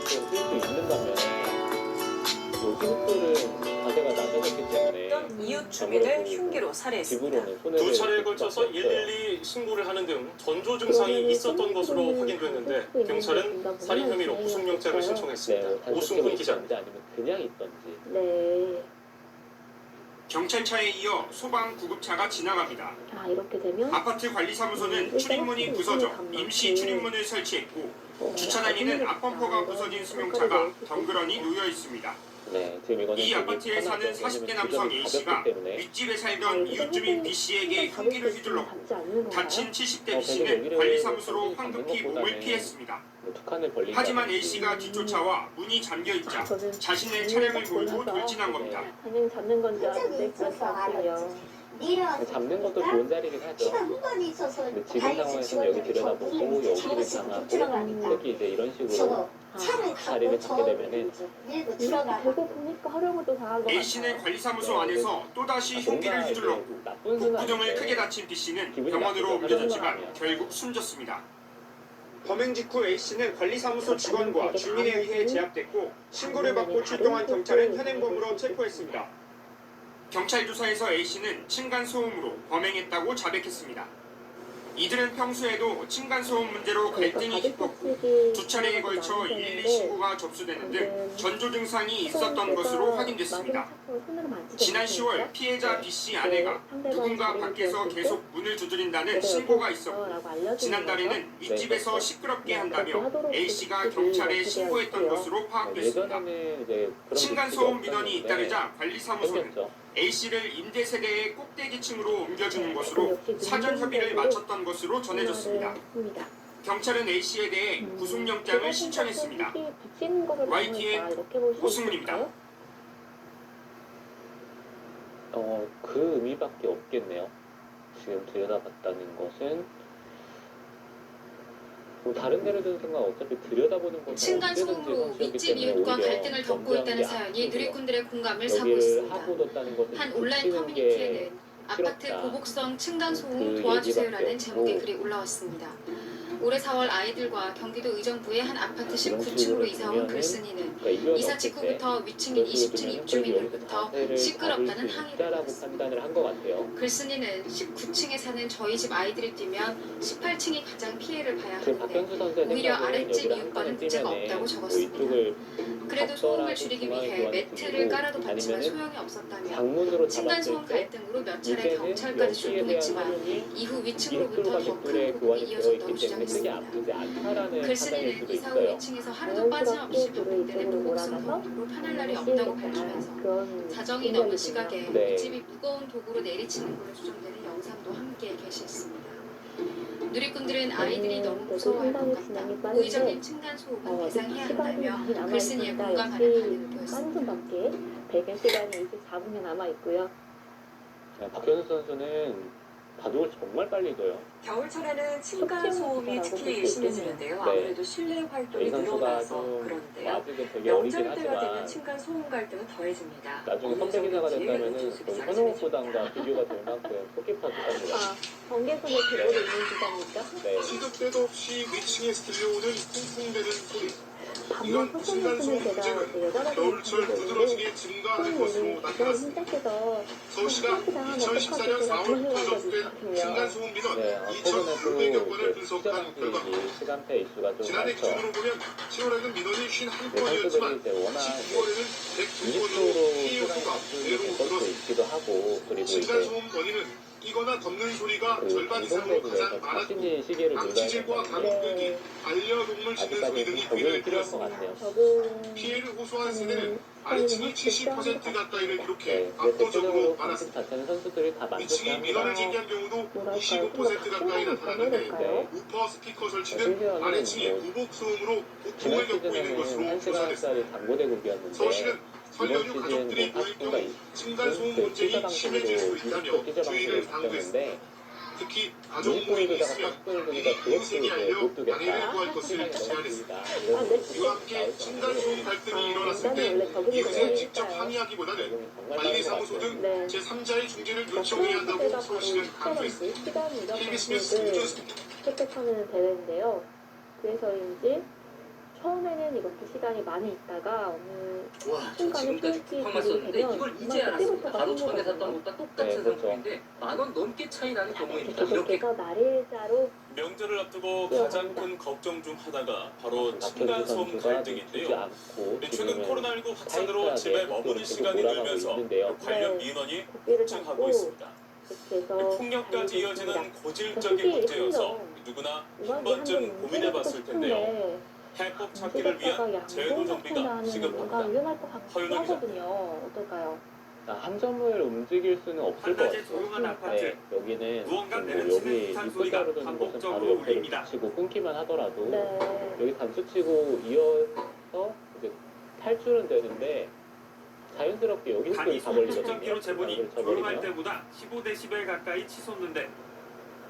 쓸 수 있는 반면에 요즘 들은 자세가 낮아졌기 때문에 이웃 주민을 흉기로 살해했습니다. 두 차례에 걸쳐서 112 신고를 하는 등 전조 증상이 있었던 것으로 확인됐는데 경찰은 살인 혐의로 구속영장을 신청했습니다. 오승훈 기자입니다. 아니면 그냥 있던지. 네. 경찰차에 이어 소방 구급차가 지나갑니다. 자, 이렇게 되면 아파트 관리사무소는 출입문이 부서져 임시 출입문을 설치했고 주차장에는 앞범퍼가 부서진 승용차가 덩그러니 놓여 있습니다. 네, 지금 이거는 이 아파트에 사는 40대 남성 A씨가 윗집에 살던 이웃 주민 B씨에게 흉기를 휘둘렀고 다친 70대 B씨는 관리사무소로 황급히 몸을 피했습니다. 하지만 A씨가 뒤쫓아와 문이 잠겨있자 자신의 차량을 몰고 돌진한 겁니다. 그냥 잡는 건 줄 알았는데 그렇지 않군요. 잡는 것도 좋은 자리긴 하죠. 근데 지금 상황에서는 여기 들여다보고 여기를 당하고 특히 이제 이런 식으로 자리를 잡게 되면은 되고 보니까 하려고 또 당한 거 같아요. A씨는 관리사무소 안에서 또다시 흉기를 휘둘렀고 복부 등을 크게 다친 B씨는 병원으로 옮겨졌지만 결국 숨졌습니다. 범행 직후 A씨는 관리사무소 직원과 주민에 의해 제압됐고 신고를 받고 출동한 경찰은 현행범으로 체포했습니다. 경찰 조사에서 A씨는 층간소음으로 범행했다고 자백했습니다. 이들은 평소에도 층간소음 문제로 갈등이 깊었고 두 차례에 걸쳐 112 신고가 접수되는 등 전조 증상이 있었던 것으로 확인됐습니다. 지난 10월 피해자 B씨 아내가 누군가 밖에서 계속 문을 두드린다는 신고가 있었고 지난달에는 윗집에서 시끄럽게 한다며 A씨가 경찰에 신고했던 것으로 파악됐습니다. 층간소음 민원이 잇따르자 관리사무소는 A씨를 임대세대의 꼭대기층으로 옮겨주는 것으로 사전 협의를 마쳤던 것으로 전해졌습니다. 경찰은 A씨에 대해 구속영장을 신청했습니다. YTN 오승훈입니다. 그 의미밖에 없겠네요. 지금 들여다봤다는 것은 다른 데를 두는 순간 어차피 들여다보는 것은 층간소음으로 윗집 이웃과 갈등을 덮고 있다는 사연이 누리꾼들의 공감을 사고 있습니다. 한 온라인 커뮤니티에는 아파트 보복성 층간소음 도와주세요라는 제목의 글이 올라왔습니다. 올해 4월 아이들과 경기도 의정부의 한 아파트 19층으로 이사온 글쓴이는 이사 직후부터 위층인 20층 입주민으로부터 시끄럽다는 항의를 받았습니다. 글쓴이는 19층에 사는 저희 집 아이들이 뛰면 18층이 가장 피해를 봐야 하는데 오히려 아랫집 이웃과는 문제가 없다고 적었습니다. 그래도 소음을 줄이기 위해 매트를 깔아도 봤지만 소용이 없었다며 층간소음 갈등으로 몇 차례 경찰까지 출동했지만 이후 위층으로부터 더 큰 보복이 이어졌다고 주장했습니다. 글쓴이는 이사 후 2층에서 하루도 빠짐없이 반복되는 보복성 소음으로 편할 날이 없다고 밝히면서 자정이 넘은 시각에 윗집이 무거운 도구로 내리치는 걸로 추정되는 영상도 함께 게시했습니다. 누리꾼들은 아이들이 너무 무서워할 것 같다. 고의적인 층간소음은 배상해야 한다며 글쓴이에 공감하는 반응을 보였습니다. 배경 시간이 24분이 남아있고요. 박현수 선수는 바둑을 정말 빨리 둬요. 겨울철에는 층간소음이 특히 심해지는데요. 아무래도 실내 활동이 늘어나서 그런데요. 명절 때가 되면 층간소음 갈등은 더해집니다. 나중에 선배 기자가 된다면은 현웅 구단과 비교가 될 만큼 토끼파 기자입니다. 경계선에 들고 있는 기자입니까? 네. 시도 때도 없이 위층에서 들려오는 쿵쿵대는 소리. 반면 소송에서는 제가 여자라고 겨울철 두드러지게 증가할 것으로 나타났습니다. 서울시가 2014년 4월부터 접수된 층간소음 민원 2,900여 건을 분석한 결과 지난해 기준으로 보면 7월에는 민원이 51건이었지만 19월에는 102건으로 피해 호소가 그대로 늘었습니다. 층간소음 원인은 끼거나 덮는 소리가 절반 이상으로 가장 많았고 방치질과 감옥 끌기, 반려동물 짖는 소리 등이 귀를 들였습니다. 피해를 호소한 세대는 아래층이 70% 가까이를 기록해 압도적으로 많았습니다. 위층이 민원을 제기한 경우도 25% 가까이 나타났는데 우퍼 스피커 설치는 아래층이 무복소음으로 고통을 겪고 있는 것으로 조사됐습니다. 서울시는 설련유 가족들이 보일 경우 층간소음 문제가 심해질 수 있다며 주의를 당부했습니다. 특히 가족 모임이 있으면 인생이 알려 양해를 구할 것을 제안했습니다. 이와 함께 층간소음 갈등이 일어났을 때 이웃에 직접 항의하기보다는 관리사무소 등 제3자의 중재를 요청해야 한다고 서울시는 강조했습니다. KBS 뉴스 김준수입니다. 획득하는 대회인데요. 그래서인지 처음에는 이렇게 시간이 많이 있다가 어느 와, 저 순간에 지금까지 소액이 팡 맞었는데 되면 이걸 이제 정말 알았습니다. 그때부터가 바로 전에 힘들거든요. 샀던 것과 똑같은 네, 그렇죠. 상품인데 10,000원 넘게 차이 나는 경우입니다. 이렇게 이렇게 해서 날일자로 명절을 앞두고 가장 큰 걱정 중 하나가 바로 층간소음 주지 갈등인데요. 않고 최근 지금은 코로나19 확산으로 타이트하게 집에 머무는 계속 시간이 몰아가고 늘면서 있는데요. 관련 네. 민원이 고삐를 폭증하고 잡고 있습니다. 이렇게 해서 폭력까지 달리고 이어지는 있습니다. 고질적인 솔직히 문제여서 한번 누구나 이건 한 번쯤 한번 고민해 봤을 해보고 텐데요. 싶은데 해법 찾기를 위한 제도 정비가 뭔가 시급합니다. 위험할 것 같기도 허윤호 기자. 하거든요. 어떨까요? 한 점을 움직일 수는 없을 것 한낮의 같아요. 조용한 아파트. 네, 여기는 무언가 뭐 내려치는 여기 듯한 입구 소리가 자르는 곳은 반복적으로 바로 옆에 울립니다. 치고 끊기만 하더라도 네. 여기 단수치고 이어서 이제 탈출은 되는데 자연스럽게 여기 단위 속도를 다 소음 벌리거든요. 측정기로 재보니 그걸 조용할 쳐버리면. 때보다 15데시벨 가까이 치솟는데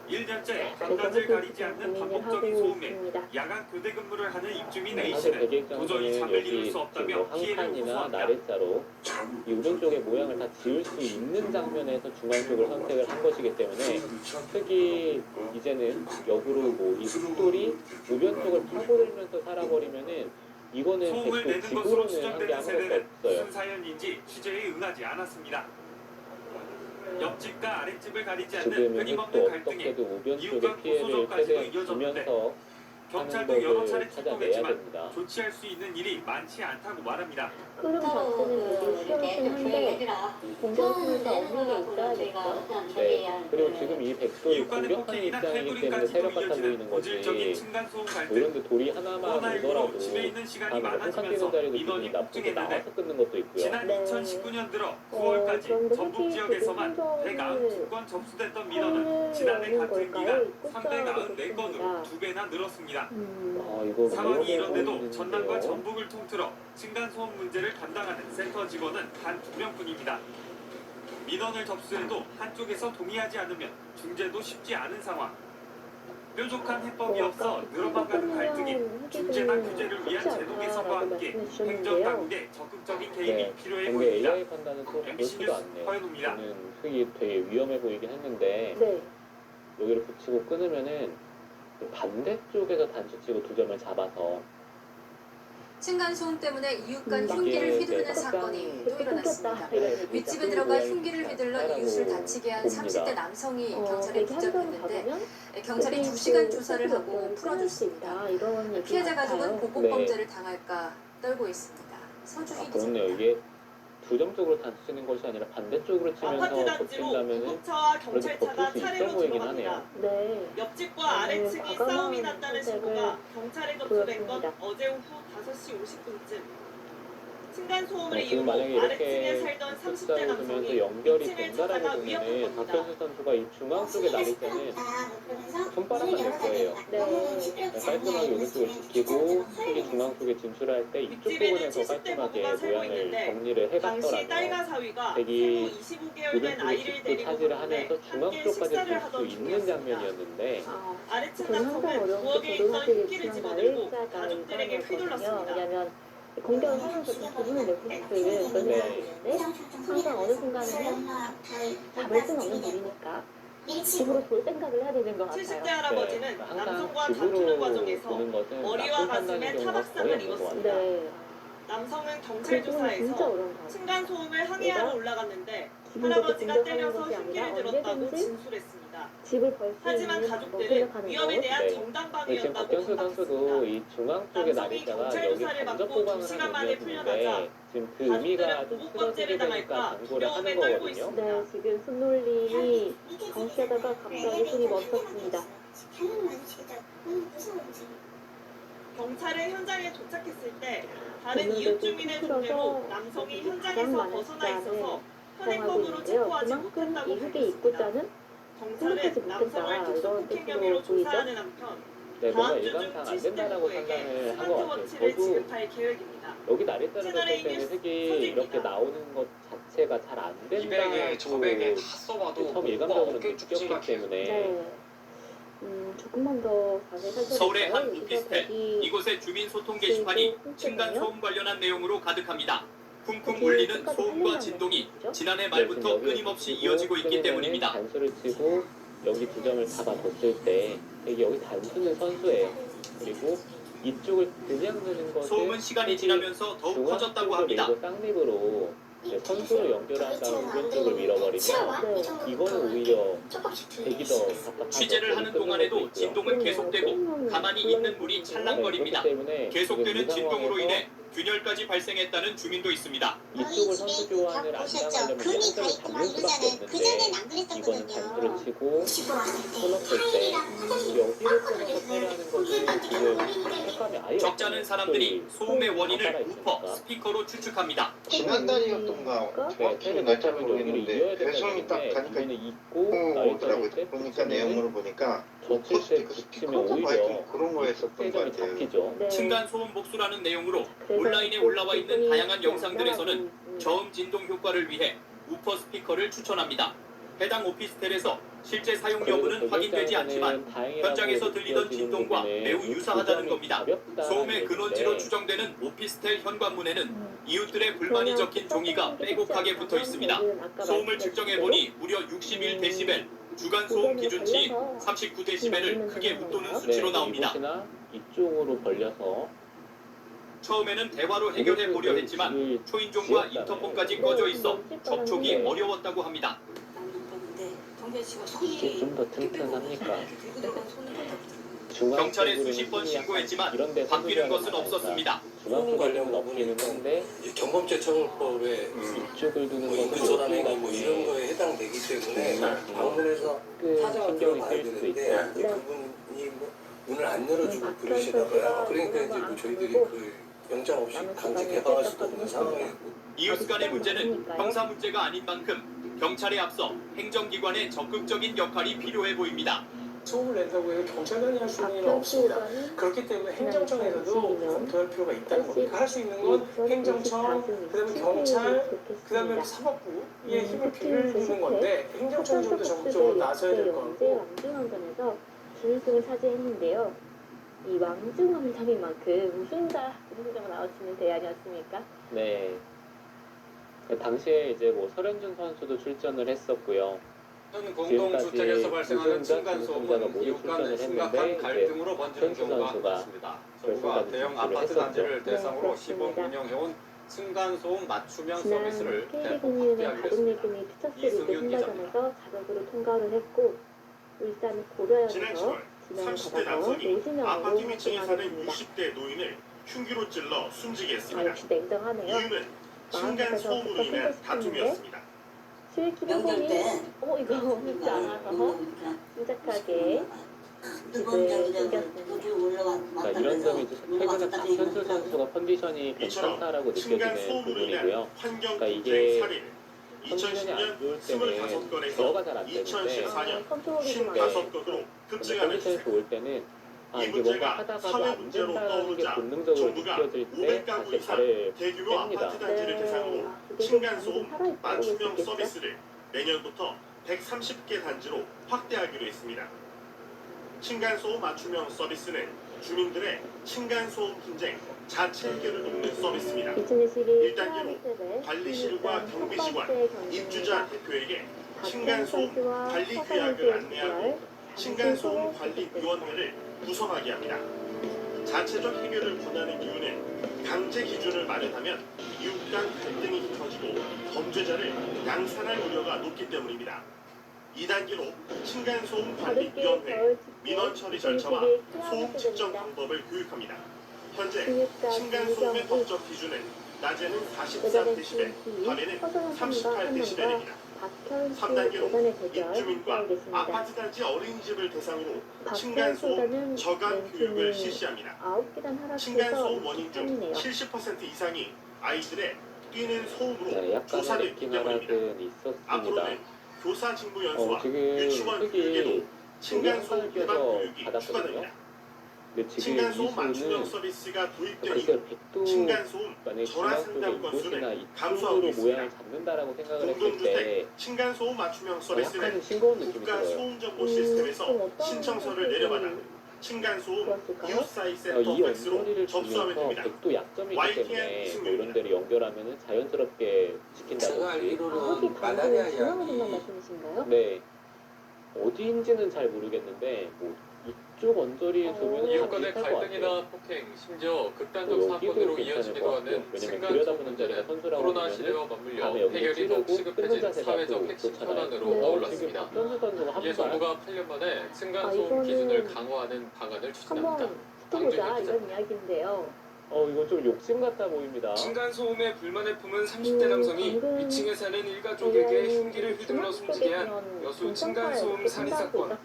1년째 그래서 밤낮을 가리지 않는 고민을 하고 반복적인 소음에 있습니다. 야간 교대 근무를 하는 입주민 사실 A씨는 대개 입장에서는 도저히 잠을 이룰 여기 수 없다며 뭐 피해를 항판이나 호소합니다. 나래자로 이 오른쪽의 모양을 다 지울 수 있는 장면에서 중앙 쪽을 선택을 한 것이기 때문에 특히 이제는 역으로 뭐 이 숫돌이 우변 쪽을 파고들면서 살아버리면은 이거는 소음을 100% 내는 것으로 지구로는 한 게 추정되는 아무것도 세대는 없어요. 무슨 사연인지 취재에 응하지 않았습니다. 옆집과 아랫집을 가리지 않는 지금은 끊임없는 또 갈등에 어떻게든 우변 이웃 쪽의 간 피해를 고소전까지도 최대한 이어졌는데 주면서 하는 경찰도 여러 차례 법을 찾아내야 출동했지만 됩니다. 조치할 수 있는 일이 많지 않다고 말합니다. 흐름 자체는 되게 시원하긴 한데 공격수가 없는 게 있어야겠죠. 네, 그리고 지금 이 백돌이 이웃간의 공격하는 폭행이나 입장이기 때문에 칼부림까지도 세력 같아 보이는 이어지는 고질적인 거지. 층간소음 뭐 갈등. 이런데 돌이 하나만 코로나19로 오더라도 집에 있는 시간이 다음에 한칸 많아지면서 뛰는 자리도 민원이 기분이 나쁘게 폭증했는데 나와서 끊는 것도 있고요. 지난 네. 2019년 들어 9월까지 그런데 전북 솔직히 지역에서만 그 192건 접수됐던 민원은 지난해 하는 같은 걸까요? 기간 꽃자도 394건으로 2배나 늘었습니다. 이거 상황이 위험해 이런데도 전남과 보이는데요. 전북을 통틀어 층간소음 문제를 담당하는 센터 직원은 단 2명뿐입니다. 민원을 접수해도 한쪽에서 동의하지 않으면 중재도 쉽지 않은 상황. 뾰족한 해법이 없어 늘어만 가는 갈등이 중재나 규제를 위한 제도 개선과 함께 행정당국의 적극적인 개입이 네, 필요해 근데 보입니다. AI 판단은 또 MBC 그렇지도 뉴스 않네요. 허연우입니다. 저는 되게 위험해 보이긴 했는데 네. 여기를 붙이고 끊으면은 반대쪽에서 단수치고 2점을 잡아서 층간소음 때문에 이웃 간 이게 흉기를 휘두르는 네, 사건이 또 이렇게 일어났습니다. 끊겼다 이런 얘기죠. 윗집에 들어가 흉기를 휘둘러 이웃을 다치게 한 봅니다. 30대 남성이 경찰에 이렇게 한 번 붙잡혔는데 받으면 경찰이 여기 2시간 그 조사를 하고 끊을 수 풀어줬습니다. 있다, 이런 얘기 피해자 같아요. 가족은 보복범죄를 당할까 떨고 있습니다. 서주희 그렇네요. 기자입니다. 이게 2점 쪽으로 단수치는 것이 아니라 반대쪽으로 치면서 아파트 단지로 버틴다면은 구급차와 그래도 경찰차가 버틸 수 있어 차례로 보이긴 들어갑니다. 하네요. 네. 옆집과 아래층이 과감한 싸움이 났다는 신고가 선택을 경찰에 접수된 건 보였습니다. 어제 오후 5시 50분쯤. 층간소음을 지금 이유로 만약에 아래층에 이렇게 살던 30대 숫자를 남성이 두면서 연결이 2층을 된다라고 찾아가 위협한 보면은 겁니다. 박현수 선수가 이 중앙 쪽에 나를 때는 손바닥만 낼 거예요. 네. 깔끔하게 오른쪽을 지키고 속이 중앙 쪽에 진출할 때 이쪽 윗집에는 부분에서 70대 깔끔하게 부부가 살고 모양을 있는데 정리를 당시 해갔더라면 딸과 사위가 되게 생후 25개월 된 오른쪽에 아이를 집도 데리고 차지를 가는데 하면서 중앙 함께 쪽까지 식사를 볼 수 하던 있는 중이었습니다. 장면이었는데 아래층 저는 항상 남성은 어려운 부엌에 게 있던 고등학교에 흉기를 있지만 집어들고 날짜가 가족들에게 이상하거든요. 휘둘렀습니다. 왜냐면 공격을 하면서 좀 부분을 내고 싶을 그런 네. 생각이 있는데 항상 어느 순간에는 잡을 수는 없는 일이니까 집으로 돌 생각을 해야 되는 것 70대 같아요. 할아버지는 항상 남성과 집으로 다투는 과정에서 보는 것은 머리와 나쁜 가슴에 판단인 경우가 타박상을 거의 없는 것 입었습니다. 같아요. 네. 남성은 경찰 그 부분이 진짜 조사에서 어려운 것 같아요. 층간소음을 항의하러 올라갔는데 기분 좋게 할아버지가 공격하는 때려서 것이 흉기를 아니라 들었다고 언제든지 진술했습니다. 집을 벌 수 하지만 있는 방법을 가족들은 생각하는 위험에 것. 대한 네. 근데 지금 정당방위였다고 박현수 선수도 반박했습니다. 이 중앙 쪽에 남성이 나리다가 경찰 여기 조사를 간접 받고 보강을 2시간 하는 만에 의미였는데 풀려나자 지금 그 의미가 가족들은 좀 보복범죄를 틀어지게 되니까 당할까 당구를 하는 두려움에 떨고 거거든요. 있습니다. 네, 지금 손놀림이 정치하다가 갑자기 손이 멈췄습니다. 경찰은 현장에 도착했을 때 다른 오늘도 이웃 주민의 풀어서 존재로 남성이 가장 현장에서 많은 벗어나 있어서 사용하고 현행범으로 있는데요. 체포하지 그만큼 못했다고 이 흑의 밝혔습니다. 입고자는 경찰은 생각하지 남성을 못했다, 이런 특수폭행 뜻으로 혐의로 보이죠? 조사하는 한편 네, 뭔가 다음 주 중 일감상 안 70대 된다라고 부부에게 판단을 한 것 같아요. 스마트워치를 저도 지급할 계획입니다. 여기 나리 떨어졌을 채널A 때는 뉴스 흑이 서진입니다. 이렇게 나오는 것 자체가 잘 안 200에 된다고 1000에 다 써봐도 처음 일감적으로 어깨 느꼈기 죽지가 때문에 네. 조금만 더 자세히 살펴볼까요? 서울의 한 여기서 오피스텔. 대기 이곳의 주민 소통 게시판이 층간소음 관련한 내용으로 가득합니다. 쿵쿵 울리는 소음과 진동이 지난해 말부터 끊임없이 이어지고 있기 때문입니다. 단수를 치고 여기 2점을 잡아뒀을 때 되게 여기 단수는 선수예요. 그리고 이쪽을 그냥 넣는 것은 소음은 시간이 지나면서 더욱 커졌다고 합니다. 그리고 쌍립으로 이제 선수로 연결한 다음 우변 쪽을 밀어버리면 이거는 오히려 되기 더 답답하고 취재를 하는 동안에도 진동은 계속되고 가만히 있는 물이 찰랑거립니다. 계속되는 진동으로 인해 균열까지 발생했다는 주민도 있습니다. 이쪽을 선수 교환을 안 당하려면 한쪽을 잡는 수밖에 없는데 이거는 단수를 치고 끊었을 때 여기를 끊어서 패배하는 것은 지금 색감이 아예 적잖은 사람들이 소음의 원인을 우퍼, 스피커로 추측합니다. 지난달이었던가 정확히 날짜를 모르겠는데 배송이 딱 가니까 오더라고요. 보니까 내용으로 보니까 젖힐 때 붙이면 오히려 그런 거였었던 것 같아요. 잡히죠. 층간 소음 복수라는 내용으로 온라인에 올라와 있는 다양한 영상들에서는 저음 진동 효과를 위해 우퍼 스피커를 추천합니다. 해당 오피스텔에서 실제 사용 여부는 확인되지 않지만 현장에서 들리던 진동과 매우 유사하다는 겁니다. 소음의 근원지로 추정되는 오피스텔 현관문에는 이웃들의 불만이 적힌 종이가 빼곡하게 붙어 있습니다. 소음을 측정해보니 무려 61데시벨, 주간 소음 기준치 39데시벨을 크게 웃도는 수치로 나옵니다. 이곳이나 이쪽으로 벌려서 처음에는 대화로 해결해 보려 했지만 초인종과 인터폰까지 꺼져 있어 접촉이 어려웠다고 합니다. 이게 좀 더 튼튼합니까? 경찰에 수십 번 신고했지만 바뀌는 것은 없었습니다. 중앙 관련은 없기는 한데 경범죄처벌법에 이쪽을 두는 것은 인구조란 행위 뭐 이런 거에 해당되기 때문에 방문해서 사정을 들어봐야 되는데 그분이 뭐 문을 안 열어주고 그러시나 봐요. 그러니까 이제 뭐 저희들이 그 영장 없이 강제 개방할 수도 없는 상황이고. 이웃 간의 문제는 형사 문제가 아닌 만큼 경찰에 앞서 행정기관의 적극적인 역할이 필요해 보입니다. 소음을 낸다고 해서 경찰관이 할 수 있는 일은 없습니다. 그렇기 때문에 행정청에서도 검토할 필요가 있다는 겁니다. 할 수 있는 건 행정청, 그다음에 경찰, 그다음에 사법부의 힘을 빌리는 건데 행정청이 좀 더 적극적으로 나서야 될 것 같고. 왕중왕전에서 준우승을 차지했는데요. 이 왕중왕전인 만큼 우승자가 나올 수 있는 대회 아니었습니까? 네. 당시에 이제 뭐 설현준 선수도 출전을 했었고요. 공동주택에서 발생하는 우승자, 층간소음은 모두 이웃 간 출전을 심각한 했는데 갈등으로 번지는 이제 경우가 선수가 많습니다. 정부가 대형 아파트 단지를 대상으로 시범 운영해온 층간소음 맞춤형 지난 서비스를 대폭 KB국민은행 확대하기로 했습니다. 가족예금이 피처스리그 이승윤 신발전에서 자격으로 통과를 했고 울산 고려현에서 지난 30대 가다가 남성이 50명으로 아파트 위층에 사는 활동하겠습니다. 60대 노인을 흉기로 찔러 숨지게 아, 했습니다. 역시 냉정하네요. 이유는 층간 소음으로 인한 다툼이었습니다. 실기보험이 이거 쉽지 않아서 침착하게 집을 숨겼습니다. 그러니까 이런 점이 이제 최근에 박현수 선수가 컨디션이 괜찮다라고 느껴지는 부분이고요. 그러니까 이게 컨디션이 안 좋을 때는 제어가 잘 안 되는데 2014년 컨트롤이 좀 안 55건으로 근데 급증하는 컨디션이 추세. 좋을 때는 이 이게 뭔가 문제가 하다가도 사회 안 문제로 된다는 게 떠오르자 본능적으로 정부가 느껴질 때 500가구 다시 이상 발을 대규모 뺍니다. 아파트 단지를 대상으로 층간소음 맞춤형 서비스를 내년부터 130개 단지로 확대하기로 했습니다. 층간소음 맞춤형 서비스는 주민들의 층간소음 분쟁 자체 해결을 돕는 서비스입니다. 1단계로 관리실과 경비시관, 입주자 대표에게 층간소음 관리 규약을 안내하고 층간소음 관리위원회를 구성하게 합니다. 자체적 해결을 권하는 이유는 강제 기준을 마련하면 이웃 간 갈등이 깊어지고 범죄자를 양산할 우려가 높기 때문입니다. 2단계로 층간소음 관리위원회, 민원 처리 절차와 소음 측정 방법을 교육합니다. 현재 층간소음의 법적 기준은 낮에는 44데시벨, 밤에는 38데시벨입니다. 3단계로 입주민과 아파트 단지 어린이집을 대상으로 층간소음 저감 교육을 실시합니다. 층간소음 원인 중 70% 이상이 아이들의 뛰는 소음으로 조사를 했기 때문입니다. 앞으로는 교사 직무 연수와 유치원 교육에도 층간소음 예방 교육이 추가됩니다. 층간소음 맞춤형 서비스가 도입되면 층간소음 전화 상담 건수는 감소하고 있습니다. 공동주택 층간소음 맞춤형 서비스는 국가소음정보 시스템에서 신청서를 내려받아 층간소음 이웃사이 센터 팩스로 접수하면 됩니다. YTN 승률입니다. 이런 데를 연결하면은 자연스럽게 제가 시킨다든지. 알기로는 말라리아 중앙 약이 말씀이신가요? 네. 어디인지는 잘 모르겠는데 뭐 이쪽 언저리 주변은 다 이웃 간의 비슷할 것 같아요. 갈등이나 폭행, 심지어 극단적 여기도 사건으로 괜찮을 이어지기도 것 같아요. 하는 왜냐면 층간 들여다보는 소음 자리가 문제는 선수라고 코로나 하면은 시대와 맞물려 다음에 여기 해결이 찌르고 더욱 시급해진 끊는 자세가 사회적 또 핵심 좋잖아요. 현안으로 지금 떠올랐습니다. 박현수 선수가 한 이에 발 정부가 8년 만에 층간 소음 이거는 기준을 강화하는 방안을 추진합니다. 한번 붙어보자 이런 이야기인데요. 이건 좀 욕심 같아 보입니다. 층간소음에 불만을 품은 30대 남성이 위층에 사는 일가족에게 흉기를 휘둘러 숨지게 한 여수 층간소음 살인 사건.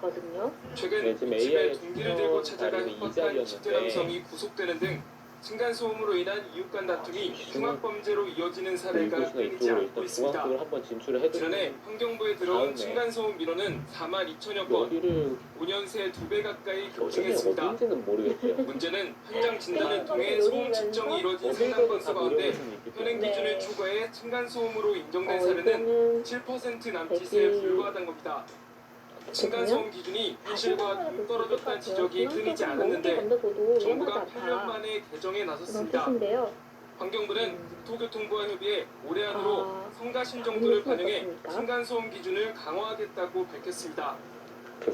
최근 네, 지금 집에 AI 둔기를 들고 찾아가 다리는 협박한 20대 이자였는데 남성이 구속되는 등 층간소음으로 인한 이웃 간 다툼이 흉악범죄로 이어지는 사례가 이곳이나 끊이지 이쪽으로 않고 일단 있습니다. 중앙쪽을 한번 진출을 지난해 해드리면 환경부에 들어온 다음에 층간소음 민원은 4만 2천여 건, 여기를 5년 새 2배 가까이 어디에 급증했습니다. 어딘지는 모르겠어요. 문제는 현장 진단을 통해 소음 측정이 이뤄진 상당 건수 가운데 현행 기준을 초과해 층간소음으로 인정된 사례는 7% 남짓에 불과하다는 겁니다. 층간소음 기준이 현실과 동떨어졌다는 지적이 끊이지 않았는데 정부가 8년 만에 개정에 나섰습니다. 환경부는 국토교통부와 협의해 올해 안으로 성가신 정도를 반영해 층간소음 기준을 강화하겠다고 밝혔습니다.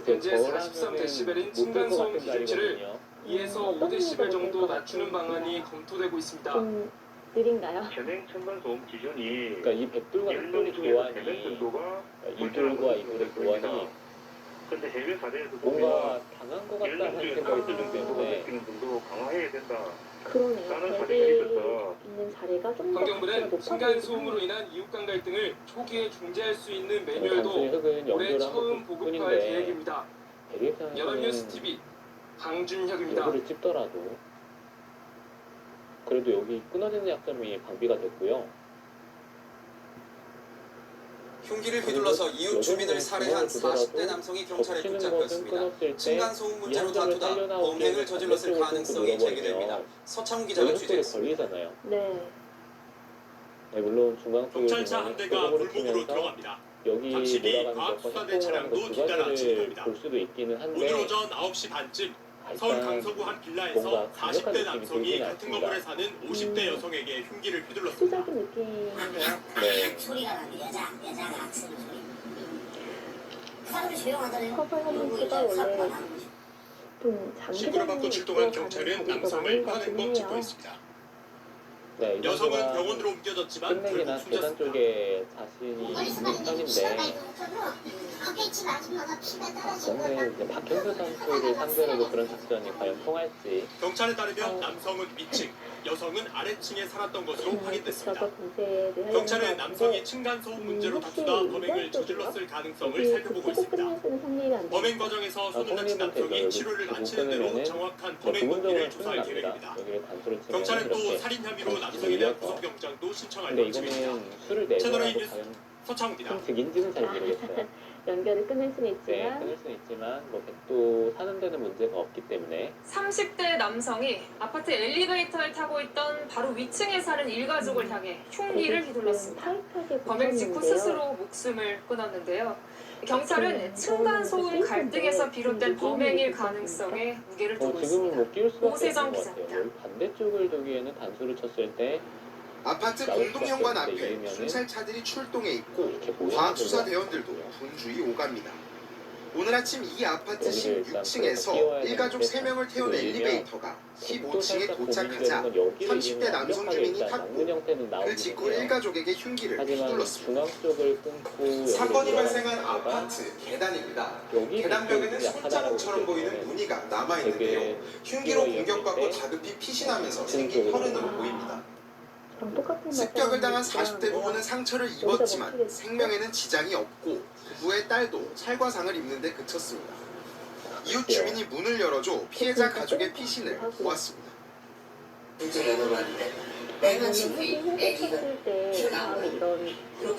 현재 43데시벨인 층간소음 기준치를 2에서 5데시벨 정도 낮추는 방안이 검토되고 있습니다. 좀 느린가요? 현행 층간소음 기준이 그러니까 이 백돌과 백돌의 교환이 이돌과 이돌의 교환이 근데 해외 사례에서 뭔가 당한 것 같다는 생각이 들기 때문에 정도 강화해야 된다. 그러네요. 다른 대비 사례가 있어서 있는 사례가 좀더 환경부는 층간소음으로 인한 이웃 간 갈등을 초기에 중재할 수 있는 단순히 매뉴얼도 흙은 올해 연결을 처음 한번 보급할 뿐인데 계획입니다. 대리 입장에서는 연합뉴스TV 강준혁입니다. 여기를 찝더라도 그래도 여기 끊어지는 약점이 방비가 됐고요. 흉기를 휘둘러서 이웃 주민을 살해한 40대 남성이 경찰에 붙잡혔습니다. 층간소음 문제로 다투다 범행을 저질렀을 가능성이 제기됩니다. 서창훈 기자가 취재했습니다. 걸리잖아요. 네. 네, 물론 중앙 쪽에 경찰차 한 대가 불목으로 들어갑니다. 여기 잠시뒤 몰아가는 것과 과학수사대 협동하는 차량도 것두 뒤따라 가지를 진입합니다. 볼 수도 있기는 한데 오늘 오전 9시 반쯤 서울 강서구 한 빌라에서 뭔가 강력한 40대 느낌이 남성이 들지는 같은 않습니다. 건물에 사는 50대 여성에게 흉기를 휘둘렀습니다. 수작인 느낌이네요. 네. 소리가 나는데 여자가 악쓰는 소리. 그 사람들 조용하잖아요. 커버 혐의가 원래 좀 신고를 받고 장기적인 출동한 경찰은 남성을 현행 범 체포했습니다. 네, 여성은 병원으로 옮겨졌지만 끝내기나 결국 계단 숨졌습니다. 쪽에 자신이 있는 편인데 근데 이제 박현수 선수를 상대로도 그런 작전이 과연 통할지 경찰에 따르면 남성은 위층, 여성은 아래층에 살았던 것으로 확인됐습니다. 경찰은 경찰은 남성이 층간소음 문제로 다투다 범행을 저질렀을 가능성을 살펴보고 있습니다. 범행 과정에서 손을 다친 남성이 치료를 마치는 대로 정확한 범행 동기를 조사할 계획입니다. 경찰은 또 살인 혐의로 남성에 대한 구속영장도 신청할 근데 방침입니다. 이거는 술을 내고 채널A 과연 뉴스 서창훈입니다. 흑인지는 잘 모르겠어요. 연결을 끊을 수는 네, 있지만 끊을 수는 있지만 뭐 백도 사는 데는 문제가 없기 때문에 30대 남성이 아파트 엘리베이터를 타고 있던 바로 위층에 사는 일가족을 향해 흉기를 휘둘렀습니다. 범행 직후 스스로 목숨을 끊었는데요. 경찰은 층간소음 갈등에서 비롯된 범행일 가능성에 무게를 두고 지금은 있습니다. 뭐 끼울 수밖에 오세정 없는 것 같아요. 여기 반대쪽을 두기에는 단수를 쳤을 때 아파트 공동현관 앞에 순찰차들이 출동해 있고 과학수사 대원들도 분주히 오갑니다. 오늘 아침 이 아파트 16층에서 일가족 3명을 태운 엘리베이터가 15층에 도착하자 30대 남성 주민이 탔고 그 직후 일가족에게 흉기를 휘둘렀습니다. 사건이 발생한 아파트 계단입니다. 계단벽에는 손자국처럼 보이는 무늬가 남아있는데요. 흉기로 공격받고 다급히 피신하면서 생긴 혈흔으로 보입니다. 습격을 당한 40대 부부는 상처를 입었지만 생명에는 지장이 없고 부부의 딸도 찰과상을 입는 데 그쳤습니다. 이웃 주민이 문을 열어줘 피해자 가족의 피신을 보았습니다. 내가 지금 애기가 키우나 그러고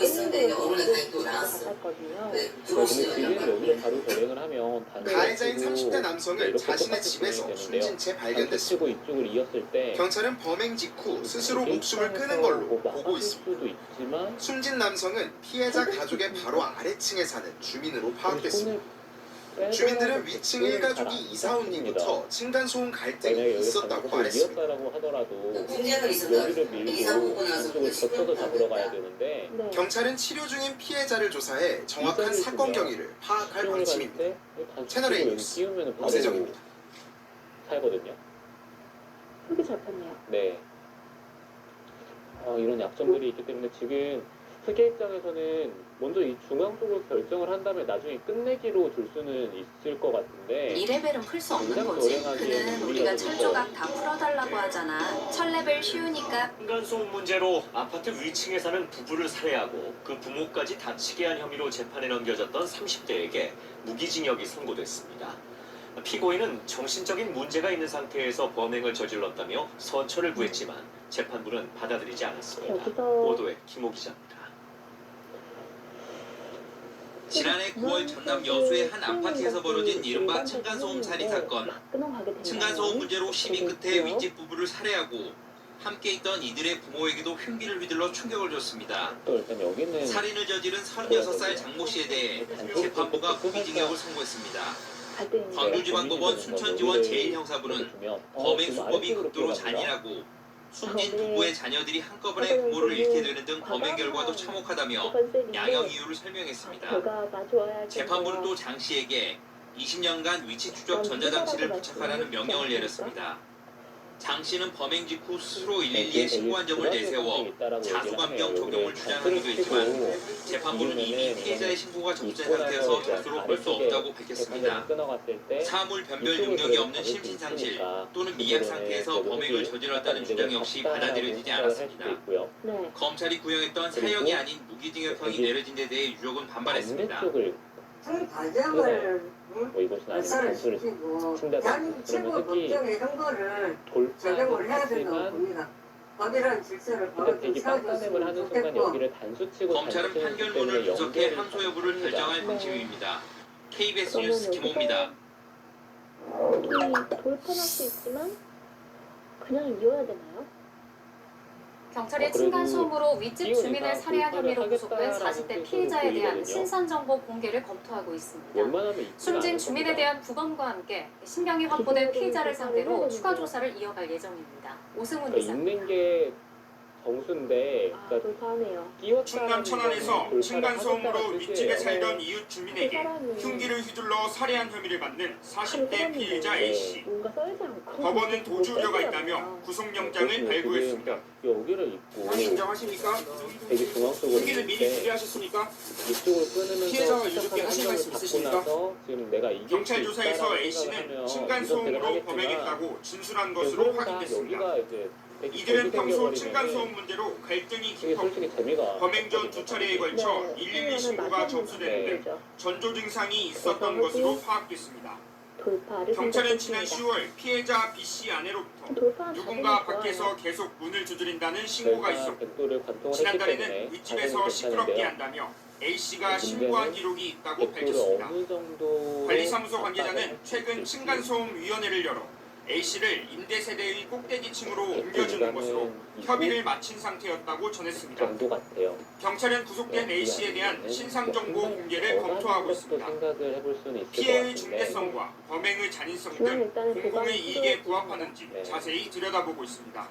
있었는데 어느 날 다시 또 나왔어. 가해자인 30대 남성은 자신의 집에서 숨진 채 발견됐습니다. 경찰은 범행 직후 스스로 목숨을 끊은 걸로 보고 있습니다. 숨진 남성은 피해자 가족의 바로 아래층에 사는 주민으로 파악됐습니다. 주민들은 위층 일가족이 이사 온 뒤부터 층간소음 갈등이 있었다고 말했습니다. 문제가 있었다. 이사 오고 나서 경찰은 치료 중인 피해자를 조사해 정확한 사건 경위를 파악할 방침입니다. 채널A 뉴스 오세정입니다. 살거든요. 흙이 잘 폈네요. 네. 이런 약점들이 있기 때문에 지금 흑의 입장에서는 먼저 이 중앙 쪽으로 결정을 한 다음에 나중에 끝내기로 줄 수는 있을 것 같은데 2레벨은 풀 수 없는 거지. 그는 우리가 철조각 다 풀어달라고 하잖아. 철레벨 쉬우니까. 층간소음 문제로 아파트 위층에 사는 부부를 살해하고 그 부모까지 다치게 한 혐의로 재판에 넘겨졌던 30대에게 무기징역이 선고됐습니다. 피고인은 정신적인 문제가 있는 상태에서 범행을 저질렀다며 선처를 구했지만 재판부는 받아들이지 않았습니다. 보도에 김호 기자입니다. 지난해 9월 전남 여수의 한 아파트에서 벌어진 이른바 층간소음 살인 사건. 층간소음 문제로 시비 끝에 윗집 부부를 살해하고 함께 있던 이들의 부모에게도 흉기를 휘둘러 충격을 줬습니다. 살인을 저지른 36살 장모 씨에 대해 재판부가 무기징역을 선고했습니다. 광주지방법원 순천지원 제1형사부는 범행 수법이 극도로 잔인하고 숨진 부부의 자녀들이 한꺼번에 부모를 잃게 되는 등 범행 결과도 참혹하다며 양형 이유를 설명했습니다. 재판부는 또 장 씨에게 20년간 위치 추적 전자장치를 부착하라는 명령을 내렸습니다. 장 씨는 범행 직후 스스로 112에 신고한 점을 내세워 자수감경 적용을 주장하기도 했지만 재판부는 이미 피해자의 신고가 접수된 상태여서 자수로 볼 수 없다고 밝혔습니다. 사물 변별 능력이 없는 심신상실 또는 미약 상태에서 범행을 저질렀다는 주장 역시 받아들여지지 않았습니다. 검찰이 구형했던 사형이 아닌 무기징역형이 내려진 데 대해 유족은 반발했습니다. 그 과정을 이것은 아니면 단수를 친다든지 그러면 흑이 돌파는 하지만 법이라는 질서를 되게 빡가nem을 하는 순간 여기를 단수치고 검찰은 판결문을 분석해 항소 여부를 결정할 방침입니다. KBS 뉴스 김호입니다. 돌파할 수 있지만 그냥 이어야 되나요? 경찰이 층간소음으로 윗집 주민을 살해한 혐의로 구속된 40대 피해자에 대한 신상정보 공개를 검토하고 있습니다. 숨진 주민에 대한 부검과 함께 신병이 확보된 피해자를 상대로 추가 조사를 이어갈 예정입니다. 오승훈 기자. 있는 게 정수인데 충남 천안에서 층간소음으로 윗집에 살던 이웃 주민에게 흉기를 휘둘러 살해한 혐의를 받는 40대 피해자 A씨. 법원은 도주 우려가 있다며 구속영장을 발부했습니다. 여기를 입고 인정하십니까? 되게 중앙적으로 흉기를 미리 준비하셨습니까? 이쪽으로 끊으면서 피해자가 유족께 하실 말씀 있으십니까? 지금 내가 경찰 조사에서 A씨는 층간소음으로 범행했다고 진술한 것으로 확인됐습니다. 이들은 평소 층간소음 문제로 갈등이 깊었고 범행 전 2차례에 걸쳐 112 신고가 접수되는데 전조 증상이 있었던 것으로 파악됐습니다. 경찰은 지난 10월 피해자 B씨 아내로부터 누군가 밖에서 계속 문을 두드린다는 신고가 있었고 지난달에는 윗집에서 시끄럽게 한다며 A씨가 신고한 기록이 있다고 밝혔습니다. 관리사무소 관계자는 최근 층간소음위원회를 열어 A씨를 임대세대의 꼭대기층으로 옮겨주는 것으로 협의를 마친 상태였다고 전했습니다. 경찰은 구속된 A씨에 대한 신상정보 공개를 검토하고 있습니다. 피해의 중대성과 범행의 잔인성 등 공공의 이익에 부합하는지 자세히 들여다보고 있습니다.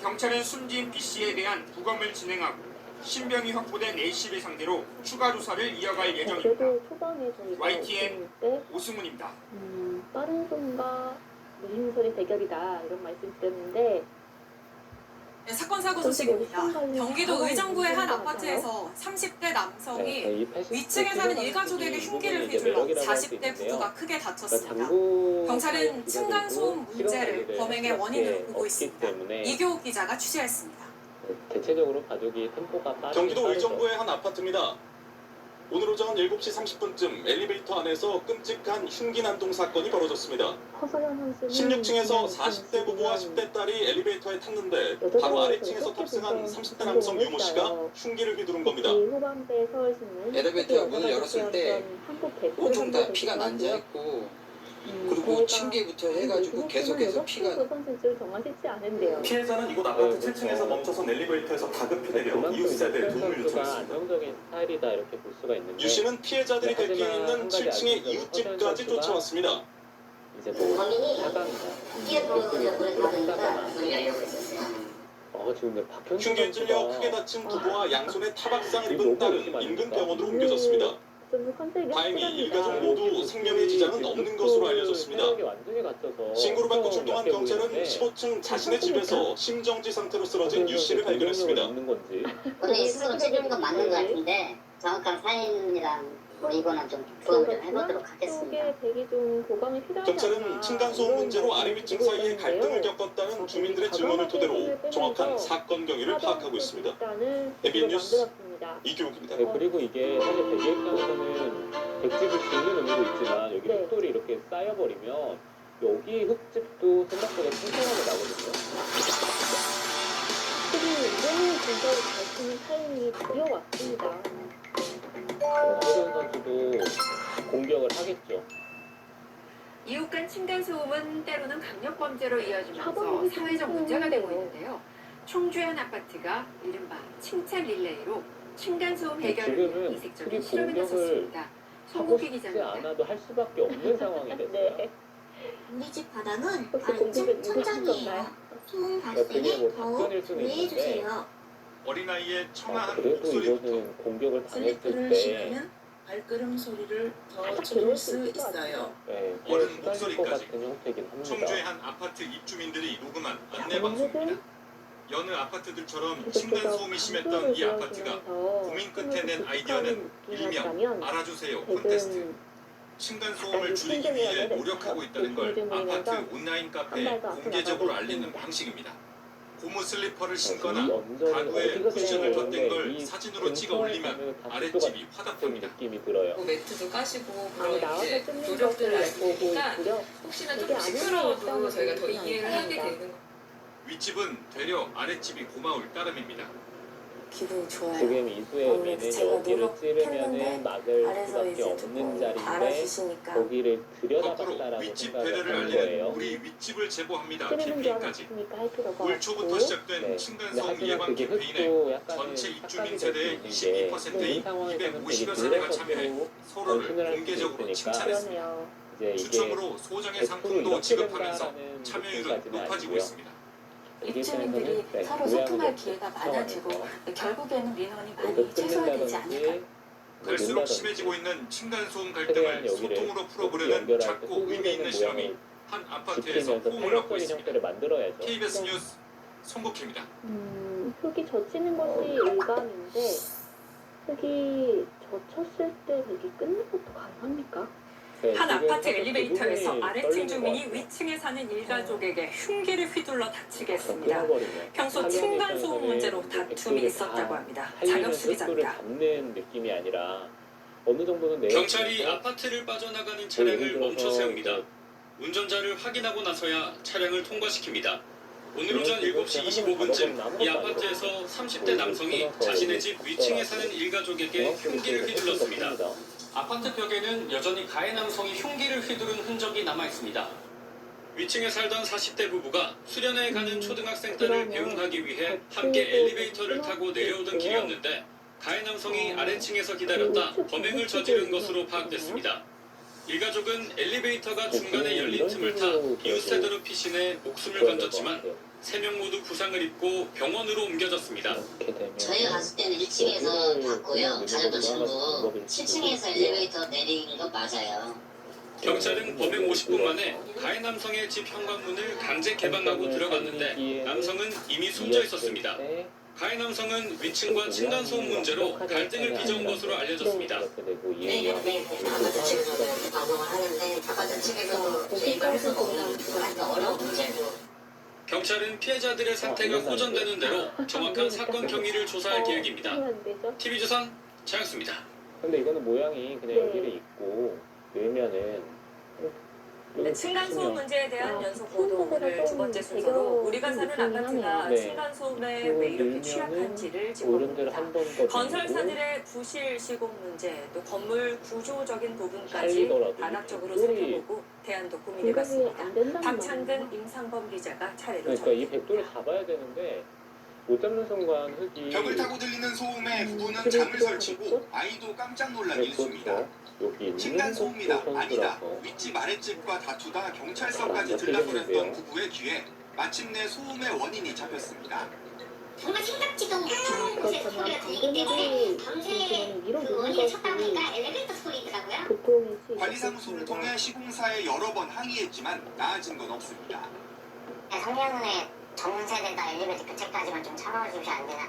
경찰은 숨진 B씨에 대한 부검을 진행하고 신병이 확보된 A씨를 상대로 추가 조사를 이어갈 예정입니다. YTN 오승훈입니다. 빠른 손과 무심소리 대결이다 이런 말씀 드렸는데 네, 사건 사고 소식입니다. 경기도 의정부의 한 아파트에서 30대 남성이 위층에 사는 일가족에게 흉기를 휘둘러 40대 부부가 크게 다쳤습니다. 경찰은 층간소음 문제를 범행의 원인으로 보고 있습니다. 이교우 기자가 취재했습니다. 대체적으로 가족이 템포가 빠르게 경기도 의정부의 한 아파트입니다. 오늘 오전 7시 30분쯤 엘리베이터 안에서 끔찍한 흉기 난동 사건이 벌어졌습니다. 16층에서 40대 부부와 10대 딸이 엘리베이터에 탔는데 바로 아래층에서 탑승한 30대 남성 유모 씨가 흉기를 휘두른 겁니다. 엘리베이터 문을 열었을 때 온통 다 피가 난자했고 그리고 층계부터 해가지고 계속해서 피가 피해자는 이곳 아파트 7층에서 멈춰선 엘리베이터에서 다급히 내려 이웃세대 도움을 요청했습니다. 안정적인 스타일이다 이렇게 볼 수가 있는데 유 씨는 피해자들이 대피해 있는 7층의 이웃집까지 쫓아왔습니다. 이제 뭐 사강이다. 지금 흉기에 찔려 크게 다친 부부와 양손에 타박상을 입은 딸은 인근 병원으로 옮겨졌습니다. 다행히 일가족 모두 생명의 지장은 없는 것으로 알려졌습니다. 신고를 받고 출동한 경찰은 15층 자신의 집에서 심정지 상태로 쓰러진 유 씨를 발견했습니다. 본인이 스스로 찌르는 건 맞는 것 같은데 정확한 사인이랑 이거는 좀 부검을 좀 해보도록 하겠습니다. 경찰은 층간소음 문제로 아래 위층 사이에 갈등을 겪었다는 주민들의 증언을 토대로 정확한 사건 경위를 파악하고 있습니다. MBN 뉴스 이규욱입니다. 네, 그리고 이게 사실 대개 입장에서는 백집을 짓는 의미도 있지만 여기 흙돌이 이렇게 쌓여버리면 여기 흙집도 생각보다 튼튼하게 나거든요. 이번에 진짜로 잘 치는 타이밍이 들어왔습니다. 허준 선수도 공격을 하겠죠. 이웃 간 층간소음은 때로는 강력범죄로 이어지면서 사회적 문제가 되고 있는데요. 청주의 한 아파트가 이른바 칭찬 릴레이로 층간소음 해결을 위해 이색적인 실험에 나섰습니다. 송국희 기자입니다. 않아도 할 수밖에 없는 상황이 됐어요. 우리 집 바닥은 아래층 천장이에요. 소음 발생에 더 주의해주세요. 어린아이의 청아한 그래도 목소리부터 이거는 공격을 당했을 슬리퍼를 때 신으면 발걸음 소리를 더 줄일 수 있어요. 어른 목소리까지 같은 형태긴 합니다. 청주의 한 아파트 입주민들이 녹음한 안내 방송입니다. 여느 아파트들처럼 층간소음이 심했던 이 아파트가 고민 끝에 낸 아이디어는 일명 알아주세요 콘테스트. 층간소음을 줄이기 위해 노력하고 있다는 걸 아파트 온라인 카페에 공개적으로 알리는 방식입니다. 고무 슬리퍼를 신거나 가구에 쿠션을 덧댄 걸 사진으로 찍어 올리면 아랫집이 화답합니다. 느낌이 들어요. 매트도 까시고 그런 이제 노력들을 알고 보니까 혹시나 조금 시끄러워도 저희가 더 이해를 하게 되는 거. 윗집은 되려 아랫집이 고마울 따름입니다. 기분이 좋아요. 지금 이수혜미는 제가 여기를 찌르면은 노력했는데 막을 아래서 수밖에 이제 없는 조금 자리인데 알아주시니까 거기를 거꾸로 들여다봤다라고 윗집 생각을 배려를 하는 알리는 거예요. 우리 윗집을 제보합니다 찌르는 줄 캠페인까지 알았으니까 올 초부터 시작된 층간소음 예방 캠페인에 전체 입주민 세대의 22%인 250여 세대가 참여해 서로를 공개적으로 칭찬했습니다. 추첨으로 소정의 상품도 지급하면서 참여율은 높아지고 있습니다. 입주민들이 서로 소통할 기회가 많아지고 결국에는 민원이 많이 최소화되지 않을까. 갈수록 심해지고 있는 층간소음 갈등을 소통으로 풀어보려는 작고 의미 있는 실험이 한 아파트에서 호응을 얻고 있습니다. KBS 뉴스 송국희입니다. 흙이 젖히는 것이 일반인데 흙이 젖혔을 때 흙이 끊는 것도 가능합니까? 한 아파트 엘리베이터에서 아래층 주민이 위층에 사는 일가족에게 흉기를 휘둘러 다치게 했습니다. 평소 층간소음 문제로 다툼이 있었다고 합니다. 장혁수 기자입니다. 잡는 느낌이 아니라 어느 정도는 경찰이 아파트를 빠져나가는 차량을 멈춰 세웁니다. 운전자를 확인하고 나서야 차량을 통과시킵니다. 오늘 오전 7시 25분쯤 이 아파트에서 30대 남성이 자신의 집 위층에 사는 일가족에게 흉기를 휘둘렀습니다. 아파트 벽에는 여전히 가해 남성이 흉기를 휘두른 흔적이 남아 있습니다. 위층에 살던 40대 부부가 수련회에 가는 초등학생 딸을 배웅하기 위해 함께 엘리베이터를 타고 내려오던 길이었는데 가해 남성이 아래층에서 기다렸다 범행을 저지른 것으로 파악됐습니다. 일가족은 엘리베이터가 중간에 열린 틈을 타 이웃세대로 피신해 목숨을 건졌지만 3명 모두 부상을 입고 병원으로 옮겨졌습니다. 저희가 갔을 때는 1층에서 봤고요. 가족도 전부 7층에서 엘리베이터 내리는 건 맞아요. 경찰은 범행 50분 만에 가해 남성의 집 현관문을 강제 개방하고 들어갔는데 남성은 이미 숨져 있었습니다. 가해 남성은 위층과 층간소음 문제로 갈등을 빚어온 것으로 알려졌습니다. 아파트 측에서는 방송을 하는데 아파트 측에서도 저희가 할 수가 없는 어려운 문제고 경찰은 피해자들의 상태가 호전되는 대로 정확한 사건 경위를 조사할 계획입니다. TV조선 장혁수입니다. 근데 이거는 모양이 그냥 여기를 있고 넣으면은 층간소음 문제에 대한 연속 보도 오늘 두 번째 순서로 우리가 사는 아파트가 층간소음에 왜 이렇게 취약한지를 짚어봅니다. 건설사들의 부실 시공 문제, 또 건물 구조적인 부분까지 다각적으로 살펴보고 대안도 고민해봤습니다. 박창근, 임상범 기자가 차례로 그러니까 이 백도를 잡아야 되는데 못 잡는 순간 흙이 벽을 타고 들리는 소음에 부부는 잠을 설치고 아이도 깜짝 놀란 일수입니다. 층간소음이다 아니다 윗집 아랫집과 다투다 경찰서까지 들락거렸던 부부의 귀에 마침내 소음의 원인이 잡혔습니다. 정말 생각지도 못한 곳에서 소리가 들리기 때문에 밤새 그 원인을 찾다 보니까 엘리베이터 소리더라고요. 관리사무소를 통해 시공사에 여러 번 항의했지만 나아진 건 없습니다. 성년의 전문 세대가 엘리베이터 교체까지만 좀 참아주시면 안 되나?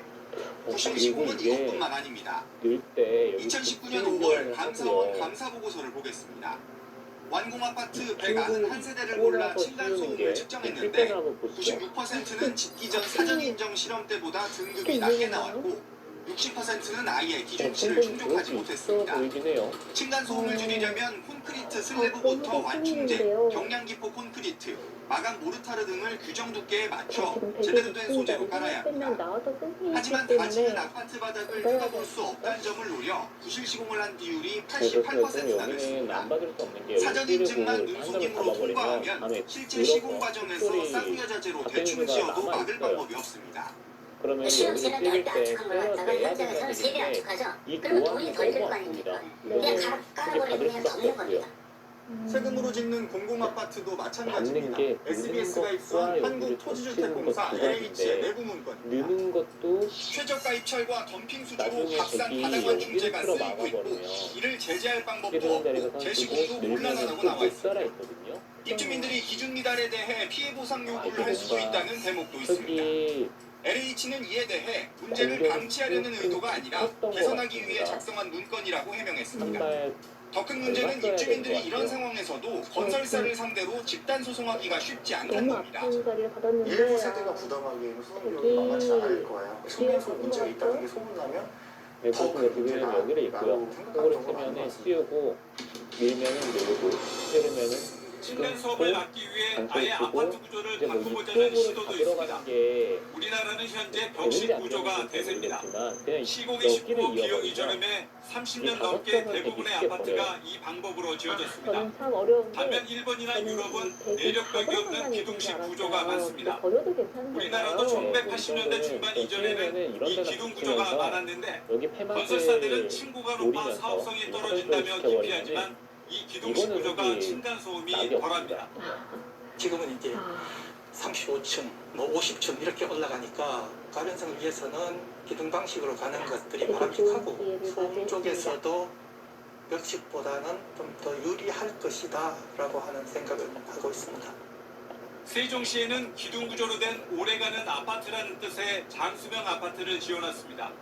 부실 시공은 이것뿐만 아닙니다. 2019년 5월 감사원 감사보고서를 보겠습니다. 완공 아파트 191세대를 골라 층간소음을 측정했는데 96%는 짓기 전 사전 인정 시험 때보다 등급이 낮게 나왔고 60%는 아예 기준치를 충족하지 못했습니다. 층간소음을 줄이려면 콘크리트 슬래브부터 완충제, 경량기포 콘크리트, 마감 모르타르 등을 규정 두께에 맞춰 제대로 된 소재로 깔아야 합니다. 하지만 다지는 아파트 바닥을 뜯어볼 수 없다는 점을 노려 부실 시공을 한 비율이 88%나 됐습니다. 사전 인증만 눈속임으로 통과하면 실제 시공 과정에서 쌍유자재로 대충 지어도 막을 방법이 없습니다. 그러면 시험 여기 치는 찍을 때 때 압축한 걸 갖다가 현장에서는 3배 압축하죠. 그러면 돈이 더 들 거 아닙니까? 그냥 깔아버리면 그냥 덮는 겁니다. 세금으로 짓는 공공아파트도 마찬가지입니다. SBS가 입수한 한국토지주택공사 LH의 내부 문건입니다. 느는 것도 최저가 입찰과 덤핑 수주로 나중에 값싼 저기 바닥 완충제가 여기를 쓰이고 있고 막아버리면 이를 제재할 방법도 끼리는 자리가 없고 선수고 재시공도 곤란하다고 늘면은 나와 못 있습니다. 따라 있거든요. 입주민들이 기준 미달에 대해 피해 보상 요구를 할 수도 있다는 대목도 있습니다. LH는 이에 대해 문제를 방치하려는 의도가 아니라 개선하기 위해 작성한 문건이라고 해명했습니다. 더 큰 문제는 입주민들이 이런 상황에서도 건설사를 상대로 집단 소송하기가 쉽지 않다는 겁니다. 일부 세대가 부담하기에는 소송료가 만만치 않을 거예요. 층간소음 문제가 있다는 게 소문나면 더 큰 문제가 여기를 있고요. 속으로 치면은 씌우고 밀면은 밀고 찌르면은 층간소음을 막기 위해 아예 아파트 구조를 바꿔보자는 시도도 있습니다. 우리나라는 현재 벽식 구조가 대세입니다. 시공이 쉽고 비용이 저렴해 30년 넘게 대부분의 아파트가 이 방법으로 지어졌습니다. 반면 일본이나 유럽은 내력벽이 없는 기둥식 구조가 많습니다. 우리나라도 1980년대 중반 이전에는 이 기둥 구조가 많았는데 건설사들은 층고가 높아 사업성이 떨어진다며 기피하지만 이 기둥식 구조가 층간소음이 덜합니다. 지금은 이제 35층, 50층 이렇게 올라가니까 가변성을 위해서는 기둥 방식으로 가는 것들이 바람직하고 소음 쪽에서도 벽식보다는 좀 더 유리할 것이다 라고 하는 생각을 하고 있습니다. 세종시에는 기둥 구조로 된 오래가는 아파트라는 뜻의 장수명 아파트를 지어놨습니다.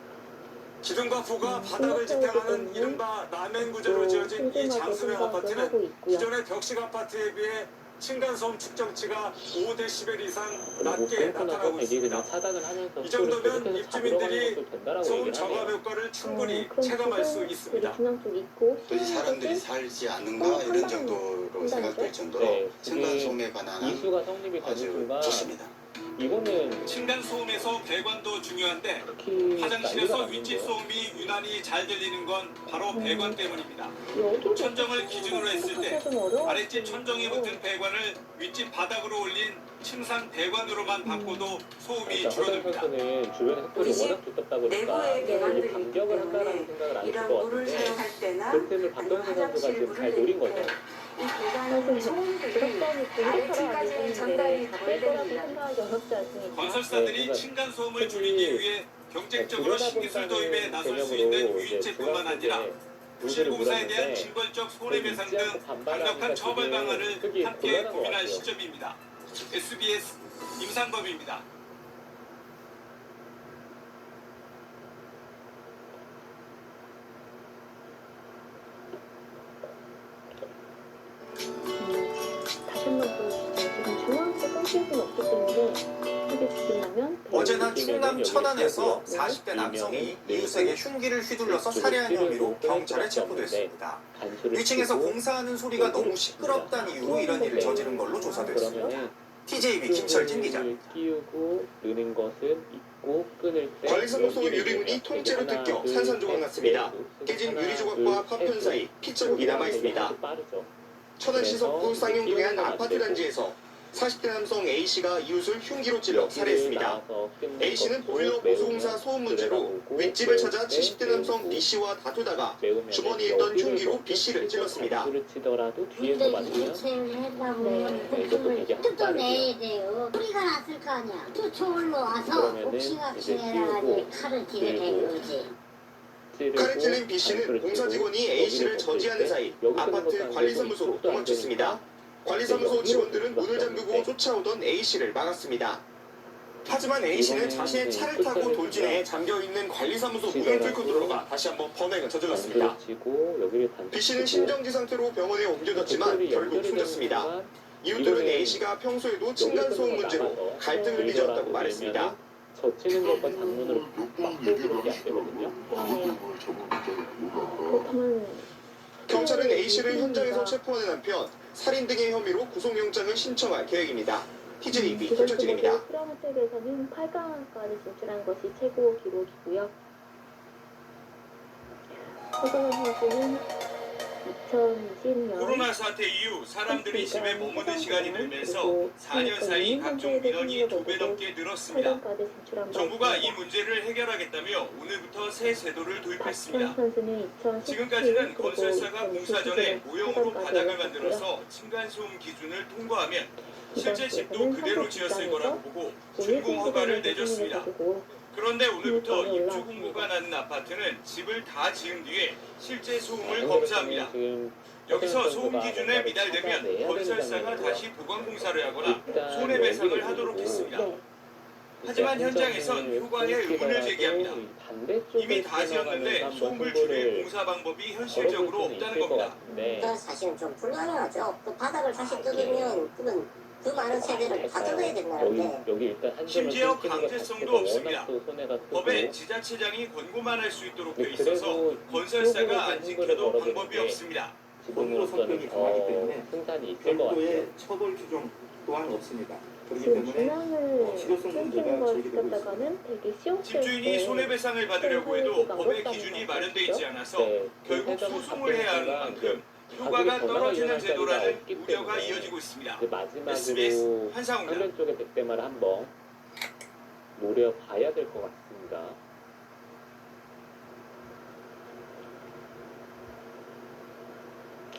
기둥과 부가 바닥을 지탱하는 이른바 라멘 구조로 지어진 이 장수명 아파트는 기존의 벽식 아파트에 비해 층간소음 측정치가 5데시벨 이상 낮게 나타나고 있습니다. 이 정도면 입주민들이 소음 저감 효과를 충분히 체감할 수 있습니다. 도시 사람들이 살지 않는가 이런 정도로 생각될 정도로 층간소음에 관한 이수가 성립이 되는 아주 순간 좋습니다. 이거는 층간소음에서 배관도 중요한데 화장실에서 윗집 소음이 유난히 잘 들리는 건 바로 배관 때문입니다. 천정을 기준으로 했을 때 아랫집 천정에 붙은 배관을 윗집 바닥으로 올린 층상 배관으로만 바꿔도 소음이 줄어듭니다. 주변에 햇불이 워낙 두껍다 보니까 내부의 간격을 한다라는 생각을 안 했을 이런 것 물을 같은데 사용할 때나 그 틈을 박동선 선수가 지금 잘 노린 거죠. 이 배관의 소음들이 아래층까지 전달이 덜 됩니다. 건설사들이 층간소음을 줄이기 위해 경쟁적으로 신기술 도입에 나설 수 있는 유인책뿐만 아니라 부실공사에 대한 징벌적 손해배상 등 강력한 처벌 방안을 함께 고민할 시점입니다. SBS 임상범입니다. 다시 한번 보여주세요. 지금 중앙대 꼼짝은 없기 때문에 크게 죽이려면 어제는 충남 천안에서 40대 남성이 이웃에게 흉기를 휘둘러서 살해한 혐의로 경찰에 체포됐습니다. 위층에서 공사하는 소리가 너무 시끄럽다는 이유로 이런 일을 저지른 걸로 조사됐습니다. TJB 김철진 기자. 끼우고 느는 것은 있고 끊을 때 관리사무소 유리문이 통째로 뜯겨 산산조각 났습니다. 깨진 유리조각과 파편 사이 핏자국이 남아있습니다. 천안시 석구 쌍용동의 한 아파트 단지에서 40대 남성 A씨가 이웃을 흉기로 찔러 살해했습니다. A씨는 보일러 보수공사 소음 문제로 윗집을 찾아 70대 남성 B씨와 다투다가 주머니에 있던 흉기로 B씨를 찔렀습니다. 치더라도 뒤에서 맞으면 이것도 되게 또 내야 돼요. 소리가 났을 거 아니야. 또 저울로 와서 옥신각신해라 칼을 뒤에 댄 거지. 칼을 찔린 B씨는 공사 직원이 A씨를 저지하는 사이 아파트 관리사무소로 도망쳤습니다. 관리사무소 직원들은 문을 잠그고 쫓아오던 A씨를 막았습니다. 하지만 A씨는 자신의 차를 타고 돌진해 잠겨있는 관리사무소 문을 뚫고 들어가 다시 한번 범행을 저질렀습니다. B씨는 심정지 상태로 병원에 옮겨졌지만 결국 숨졌습니다. 이웃들은 A씨가 평소에도 층간소음 문제로 갈등을 빚었다고 말했습니다. 젖히는 것과 장문으로 맞서주는 게 안 되거든요. 경찰은 A씨를 현장에서 체포하는 한편 살인 등의 혐의로 구속영장을 신청할 계획입니다. TJB 김철진입니다. 프로모텍에서는 8강까지 진출한 것이 최고 기록이고요. 허선호 선수는 2020년 코로나 사태 이후 사람들이 집에 머무는 시간이 늘면서 4년 사이 각종 민원이 2배 넘게 늘었습니다. 정부가 이 문제를 해결하겠다며 오늘부터 새 제도를 도입했습니다. 지금까지는 건설사가 공사 전에 모형으로 바닥을 만들어서 층간소음 기준을 통과하면 실제 집도 그대로 지었을 거라고 보고 준공 허가를 내줬습니다. 그런데 오늘부터 입주 공고가 나는 아파트는 집을 다 지은 뒤에 실제 소음을 검사합니다. 여기서 소음 기준에 미달되면 건설사가 다시 보강 공사를 하거나 손해배상을 하도록 했습니다. 하지만 현장에선 효과에 의문을 제기합니다. 이미 다 지었는데 소음을 줄일 공사 방법이 현실적으로 없다는 겁니다. 사실은 좀 불가능하죠. 그 바닥을 다시 뜯으면 그 많은 세대를 다 뜯어야 된다는데 심지어 강제성도 없습니다. 법에 지자체장이 권고만 할 수 있도록 돼 있어서 건설사가 안 지켜도 방법이 없습니다. 권고 성격이 강하기 때문에 별도의 처벌 규정 또한 없습니다. 그렇기 때문에 실효성 문제가 제기되고 있습니다. 집주인이 손해배상을 받으려고 해도 법의 기준이 마련돼 있지 않아서 결국 소송을 해야 하는 만큼 효과가 떨어지는 제도라는 우려가 이어지고 있습니다. SBS 한상우입니다. 화면 쪽에 백대마를 한번 노려봐야 될 것 같습니다.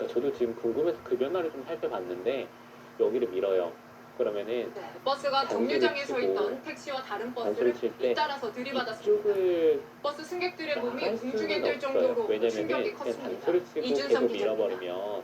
저도 지금 궁금해서 그 변화를 좀 살펴봤는데 여기를 밀어요. 그러면은 버스가 정류장에 서 있던 택시와 다른 버스를 잇따라서 들이받았습니다. 버스 승객들의 몸이 공중에 뜰 정도로 충격이 컸습니다. 단수를 치고 계속 밀어버리면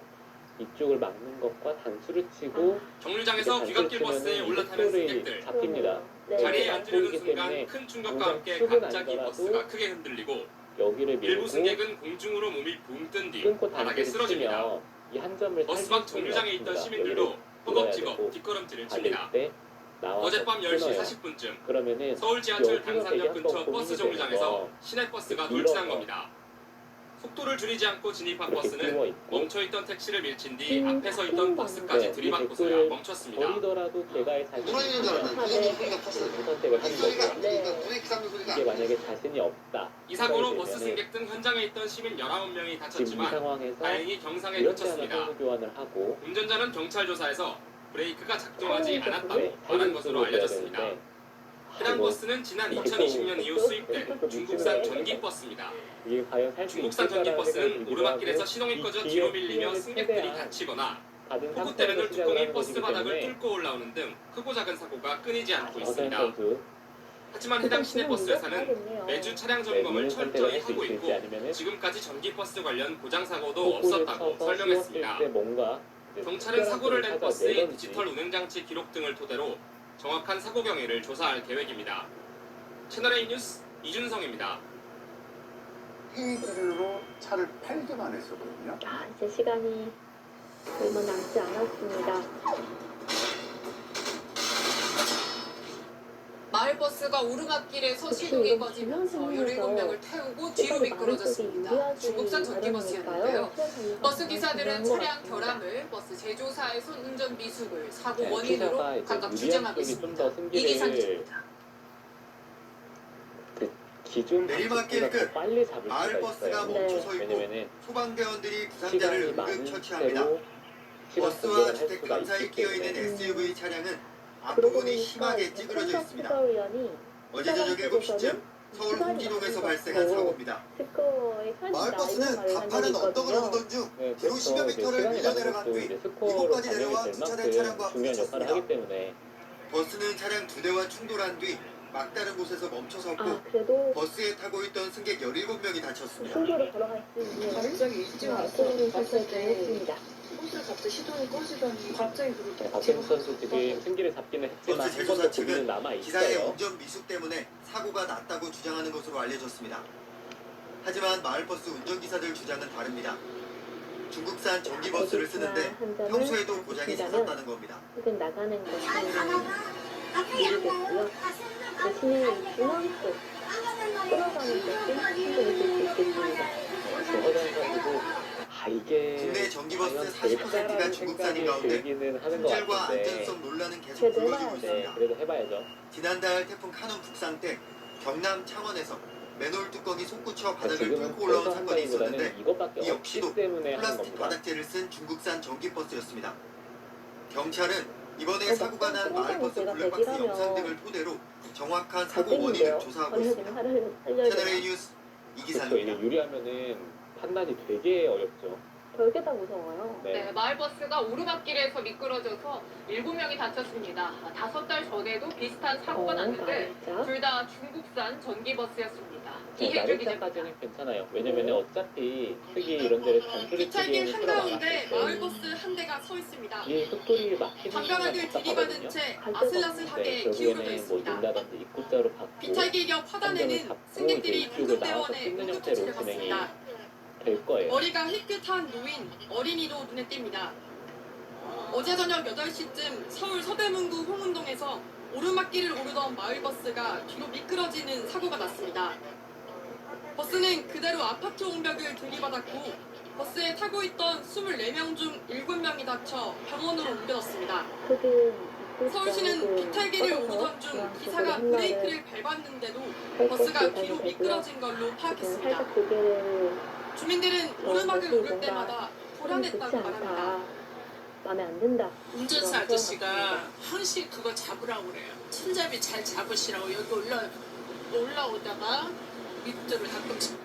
이쪽을 막는 것과 단수를 치고 정류장에서 귀갓길 버스에 올라타는 승객들 잡힙니다. 자리에 앉으려는 순간 큰 충격과 함께 갑자기 버스가 크게 흔들리고 여기를 밀고 일부 승객은 공중으로 몸이 붕 뜬 뒤 끊고 바닥에 쓰러집니다. 이 한 점을 버스 밖 정류장에 있던 시민들도 허겁지겁 뒷걸음질을 칩니다. 어젯밤 10시 40분쯤 서울 지하철 당산역 근처 버스 정류장에서 시내버스가 돌진한 겁니다. 속도를 줄이지 않고 진입한 버스는 멈춰있던 택시를 밀친 뒤 앞에 서 있던 버스까지 들이받고서야 멈췄습니다. 버리더라도 제가 자신이 있으면 선택을 하는 거고요. 이게 만약에 자신이 없다. 이 사고로 버스 승객 등 현장에 있던 시민 19명이 다쳤지만 다행히 경상에 그쳤습니다. 운전자는 경찰 조사에서 브레이크가 작동하지 않았다고 말한 것으로 알려졌습니다. 해당 버스는 지난 2020년 이후 수입된 중국산 전기버스입니다. 중국산 전기버스는 오르막길에서 시동이 꺼져 뒤로 밀리며 승객들이 다치거나 폭우 때문에 뚜껑이 버스 바닥을 뚫고 올라오는 등 크고 작은 사고가 끊이지 않고 있습니다. 하지만 해당 시내버스 회사는 매주 차량 점검을 철저히 하고 있고 지금까지 전기버스 관련 고장사고도 없었다고 설명했습니다. 경찰은 사고를 낸 버스의 디지털 운행장치 기록 등을 토대로 정확한 사고 경위를 조사할 계획입니다. 채널A 뉴스 이준성입니다. 해외기준으로 차를 팔기만 했었거든요. 이제 시간이 얼마 남지 않았습니다. 마을버스가 오르막길에서 시동이 꺼지면서 17명을 태우고 뒤로 미끄러졌습니다. 중국산 전기버스였는데요. 버스 기사들은 차량 결함을 버스 제조사의 운전 미숙을 사고 원인으로 각각 규정하고 있습니다. 이 기사 기자입니다. 내리막길 끝 마을버스가 멈춰서 있고 소방대원들이 부상자를 응급 처치합니다. 시간 버스와 공개를 할 주택 수가 강 사이에 있기 끼어 있는 때문에 SUV 차량은 그러고 앞부분이 보니까 심하게 찌그러져 있습니다. 특허위원이 어제 저녁 7시쯤 서울 홍진동에서 발생한 사고입니다. 특허의 편이다 마을버스는 이런 말을 한 적이 가파른 언덕을 있거든요. 오르던 중 네, 뒤로 그래서 10여 이제 미터를 시간이 밀려 남은 내려간 것도 뒤 이제 스코어로 이곳까지 반영이 내려와 될 주차된 차량과 만큼 중요한 역할을 부딪혔습니다. 하기 때문에 버스는 차량 2대와 충돌한 뒤 막다른 곳에서 멈춰섰고 그래도 버스에 타고 있던 승객 17명이 다쳤습니다. 순서로 걸어갈 수 있는 갑자기 일찍 알코올을 설정했습니다. 버스를 갑자기 시동이 꺼지더니 갑자기 그렇게 박정우 선수 지금 승기를 잡기는 했지만 버스 한 번 더 제조사 고민은 측은 남아 기사의 있어요. 운전 미숙 때문에 사고가 났다고 주장하는 것으로 알려졌습니다. 하지만 마을버스 운전기사들 주장은 다릅니다. 중국산 전기버스를 쓰는데 평소에도 고장이 잦았다는 겁니다. 지금 나가는 것은 모르겠고요. 대신에 중앙 쪽 끌어가는 것은 충분히 쓸수 있겠습니다. 허장 선수도 이게 국내 전기버스 과연 40%가 될까라는 중국산인 생각이 가운데 들기는 하는 것 품질과 같은데 안전성 논란은 계속 불거지고 네, 있습니다. 그래도 해봐야죠. 지난달 태풍 카눈 북상 때 경남 창원에서 맨홀 뚜껑이 솟구쳐 바닥을 지금은 뚫고 올라온 그래서 사건이 있었는데 한다기보다는 이것밖에 이 없기 역시도 때문에 하는 플라스틱 겁니다. 바닥재를 쓴 중국산 전기버스였습니다. 경찰은 이번에 사고가 난 마을버스 블랙박스 영상 등을 토대로 정확한 사고 원인을 조사하고 있습니다. 채널A 뉴스 그렇죠. 이기상입니다. 이게 유리하면은 판단이 되게 어렵죠. 별게 다 무서워요. 네, 마을버스가 오르막길에서 미끄러져서 7명이 다쳤습니다. 5달 전에도 비슷한 사고가 났는데 둘 다 중국산 전기버스였습니다. 이해주 기자입니다. 나르자까지는 괜찮아요. 왜냐면 어차피 특히 이런 데를 단수를 비탈길 치기에는 시간 한가운데 많았을 마을버스 한 대가 서 있습니다. 이 속도를 막히는 담벼락을 들이받은 채 아슬아슬하게 기울어져 뭐 있습니다. 문다든지 입구자로 받고 비탈길 옆 화단에는 승객들이 나와서 공급대원에 뜯는 응급 형태로 처치를 진행이 받습니다. 될 거예요. 머리가 희끗한 노인, 어린이도 눈에 띕니다. 어제 저녁 8시쯤 서울 서대문구 홍은동에서 오르막길을 오르던 마을버스가 뒤로 미끄러지는 사고가 났습니다. 버스는 그대로 아파트 옹벽을 들이받았고 버스에 타고 있던 24명 중 7명이 다쳐 병원으로 옮겨졌습니다. 서울시는 비탈길을 오르던 중 기사가 브레이크를 밟았는데도 버스가 뒤로 미끄러진 걸로 파악했습니다. 주민들은 오르막을 오를 때마다 불안했다고 말합니다. 마음에 안 든다. 운전사 아저씨가 항시 그거 잡으라고 그래요. 손잡이 잘 잡으시라고 여기 올라오다가 밑으로 가끔씩.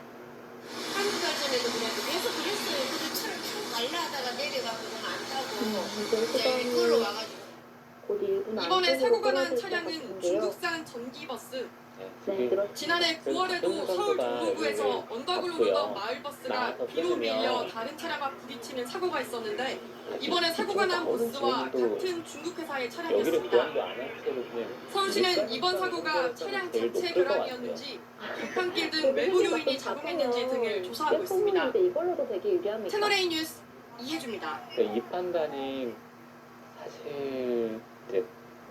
한두 달 전에도 그래도 계속 그랬어요. 근데 차를 타고 갈라 하다가 내려가고는 안 타고 이제 이걸로 와가지고. 이번에 사고가 난 차량은 중국산 전기버스. 지난해 9월에도 서울 종로구에서 언덕을 오르던 마을버스가 비로 밀려 다른 차량과 부딪히는 사고가 있었는데 이번에 사고가 난 버스와 같은 중국 회사의 차량이었습니다. 서울시는 이번 사고가 차량 자체 결함이었는지 급한길 등 외부 요인이 작용했는지 등을 조사하고 있습니다. 채널A 뉴스 이해주입니다. 이 판단이 사실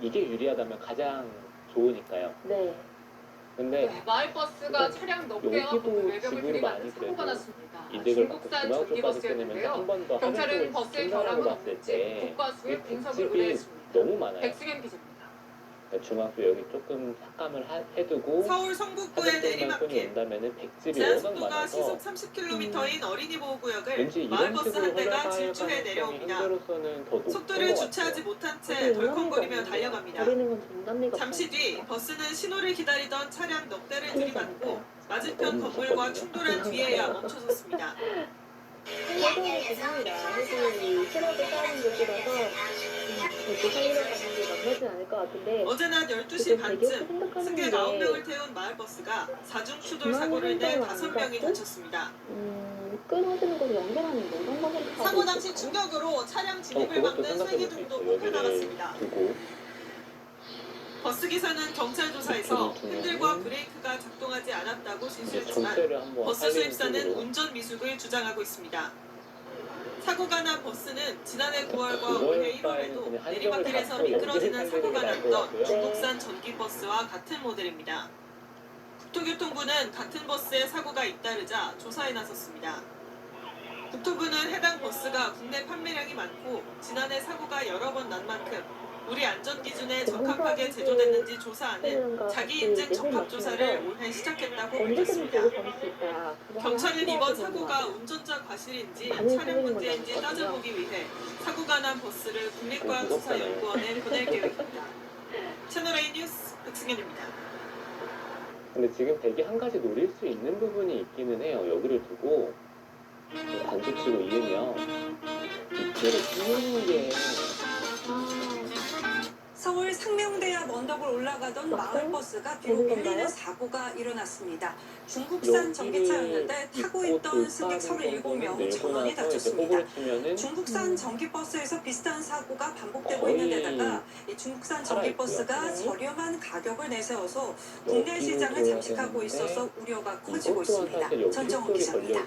이게 유리하다면 가장 좋으니까요. 네. 근데 마을버스가 차량 넉 개와 외벽을 들이받는 사고가 났습니다. 중국산 전기버스였는데요. 경찰은 버스의 결함은 없는지 국과수에 분석을 의뢰했습니다. 너무 많아요. 백승현 기자입니다. 중앙수 여기 조금 삭감을 해두고 서울 성북구의 내리막길 백집이 제한 워낙 속도가 많아서 시속 30km인 어린이 보호구역을 왠지 이런 마을버스 식으로 한 대가 허락할 질주해 내려옵니다. 현재로서는 더 높은 속도를 것 주체하지 같아요. 못한 채 덜컹거리며 달려갑니다. 잠시 뒤 버스는 신호를 기다리던 차량 넉 대를 들이받고 맞은편 건물과 충돌한 뒤에야 멈춰섰습니다. 사고를 죄송합니다. 사실 트럭을 쌓는 곳이라서 살리러 가는 게 만나진 않을 것 같은데 어제 낮 12시 반쯤 승객 9명을 태운 마을버스가 사중 추돌 사고를 내 5명이 다쳤습니다. 끊어지는 곳을 연결하는 거 이런 거는 사고 당시 충격으로 차량 진입을 막는 쇠기둥도 뽑혀나갔습니다. 버스기사는 경찰 조사에서 핸들과 브레이크가 작동하지 않았다고 진술했지만 버스 수입사는 운전 미숙을 주장하고 있습니다. 사고가 난 버스는 지난해 9월과 올해 1월에도 내리막길에서 미끄러지는 사고가 났던 중국산 전기버스와 같은 모델입니다. 국토교통부는 같은 버스에 사고가 잇따르자 조사에 나섰습니다. 국토부는 해당 버스가 국내 판매량이 많고 지난해 사고가 여러 번 난 만큼 우리 안전 기준에 적합하게 제조됐는지 조사하는 자기 인증 적합 조사를 올해 시작했다고 밝혔습니다. 경찰은 이번 사고가 운전자 과실인지 차량 문제인지 따져보기 위해 사고가 난 버스를 국립과학수사연구원에 보낼 계획입니다. 채널A 뉴스 백승현입니다. 근데 지금 되게 한 가지 노릴 수 있는 부분이 있기는 해요. 여기를 두고 단수치고 이으면 이쪽을 두는 게 서울 상명대앞 언덕을 올라가던 마을버스가 뒤로 밀리는 사고가 일어났습니다. 중국산 전기차였는데 타고 있던 승객 37명 전원이 다쳤습니다. 중국산 전기버스에서 비슷한 사고가 반복되고 있는 데다가 이 중국산 전기버스가 저렴한 가격을 내세워서 국내 시장을 잠식하고 있어서 우려가 커지고 있습니다. 전정훈 기자입니다.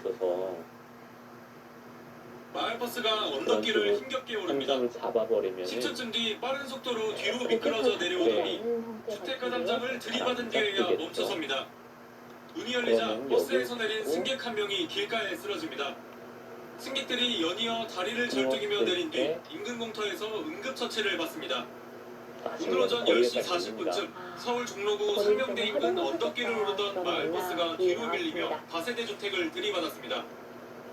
마을버스가 언덕길을 힘겹게 오릅니다. 10초쯤 뒤 빠른 속도로 뒤로 미끄러져 내려오더니 주택가 담장을 들이받은 뒤에야 멈춰섭니다. 문이 열리자 버스에서 내린 승객 한 명이 길가에 쓰러집니다. 승객들이 연이어 다리를 절뚝이며 내린 뒤 인근 공터에서 응급처치를 받습니다. 오늘 오전 10시 40분쯤 서울 종로구 상명대 인근 언덕길을 오르던 마을버스가 뒤로 밀리며 다세대 주택을 들이받았습니다.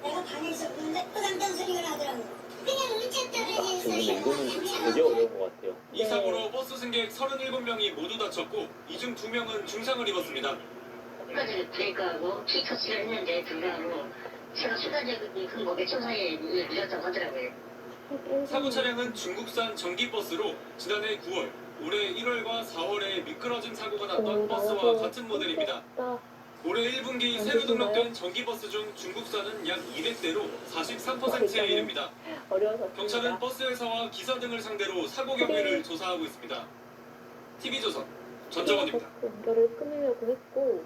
내가 방에 있었는데 부담장 소리가 나더라고. 그냥 의자 떨어져서 지금 이거는 되게 어려운 것 같아요. 이 사고로 버스 승객 37명이 모두 다쳤고 이 중 2명은 중상을 입었습니다. 끝까지 브레이크하고 키터치를 했는데 불가하고 제가 순간적인 그 몇초 사이에 밀렸다고 하더라고요. 사고 차량은 중국산 전기버스로 지난해 9월, 올해 1월과 4월에 미끄러진 사고가 났던 버스와 같은 모델입니다. 올해 1분기 새로 등록된 전기버스 중 중국산은 약 200대로 43%에 이릅니다. 경찰은 버스 회사와 기사 등을 상대로 사고 경위를 조사하고 있습니다. TV조선 전정원입니다. 연결을 끊으려고 했고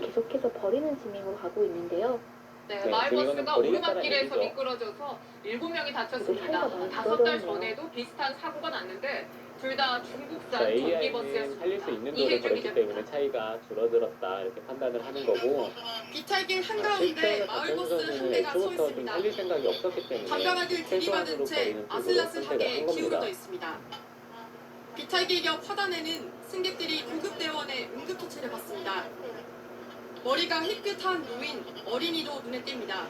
계속해서 버리는 진행으로 가고 있는데요. 네, 마을버스가 오르막길에서 미끄러져서 7명이 다쳤습니다. 5달 전에도 비슷한 사고가 났는데 둘 다 중국산 전기버스였습니다. 살릴 수 있는 도를 버렸기 때문에 차이가 줄어들었다 이렇게 판단을 하는 거고 비탈길 한가운데 마을버스 한 대가 서 있습니다. 살릴 생각이 없었기 때문에 담벼락을 들이받은 채 아슬아슬하게 기울어져 있습니다. 비탈길 옆 화단에는 승객들이 구급대원의 응급처치를 받습니다. 머리가 희끗한 노인, 어린이도 눈에 띕니다.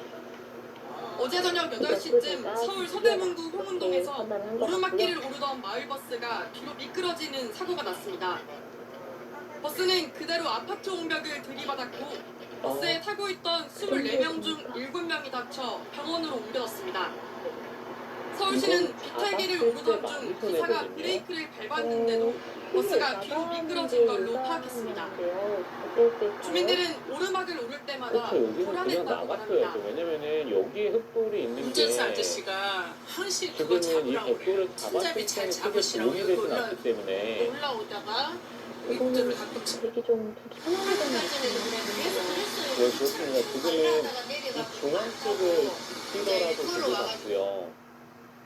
어제 저녁 8시쯤 서울 서대문구 홍은동에서 오르막길을 오르던 마을버스가 뒤로 미끄러지는 사고가 났습니다. 버스는 그대로 아파트 옹벽을 들이받았고 버스에 타고 있던 24명 중 7명이 다쳐 병원으로 옮겨졌습니다. 서울시는 비탈길을 오르던 중 기사가 브레이크를 밟았는데도 버스가 뒤로 미끄러진 걸로 파악했습니다. 주민들은 오르막을 오를 때마다 불안했다고 말합니다. 왜냐면은 여기에 흙돌이 있는 게 운전사 아저씨가 항시 그거 잡으라고 그래요. 손잡이 잘 잡으시라고 되진 않기 때문에 올라오다가 밑으로 가끔씩 되게 좀 편하게 되는 그렇습니다. 지금은 이 중앙 쪽을 뛰더라도 되게 같고요.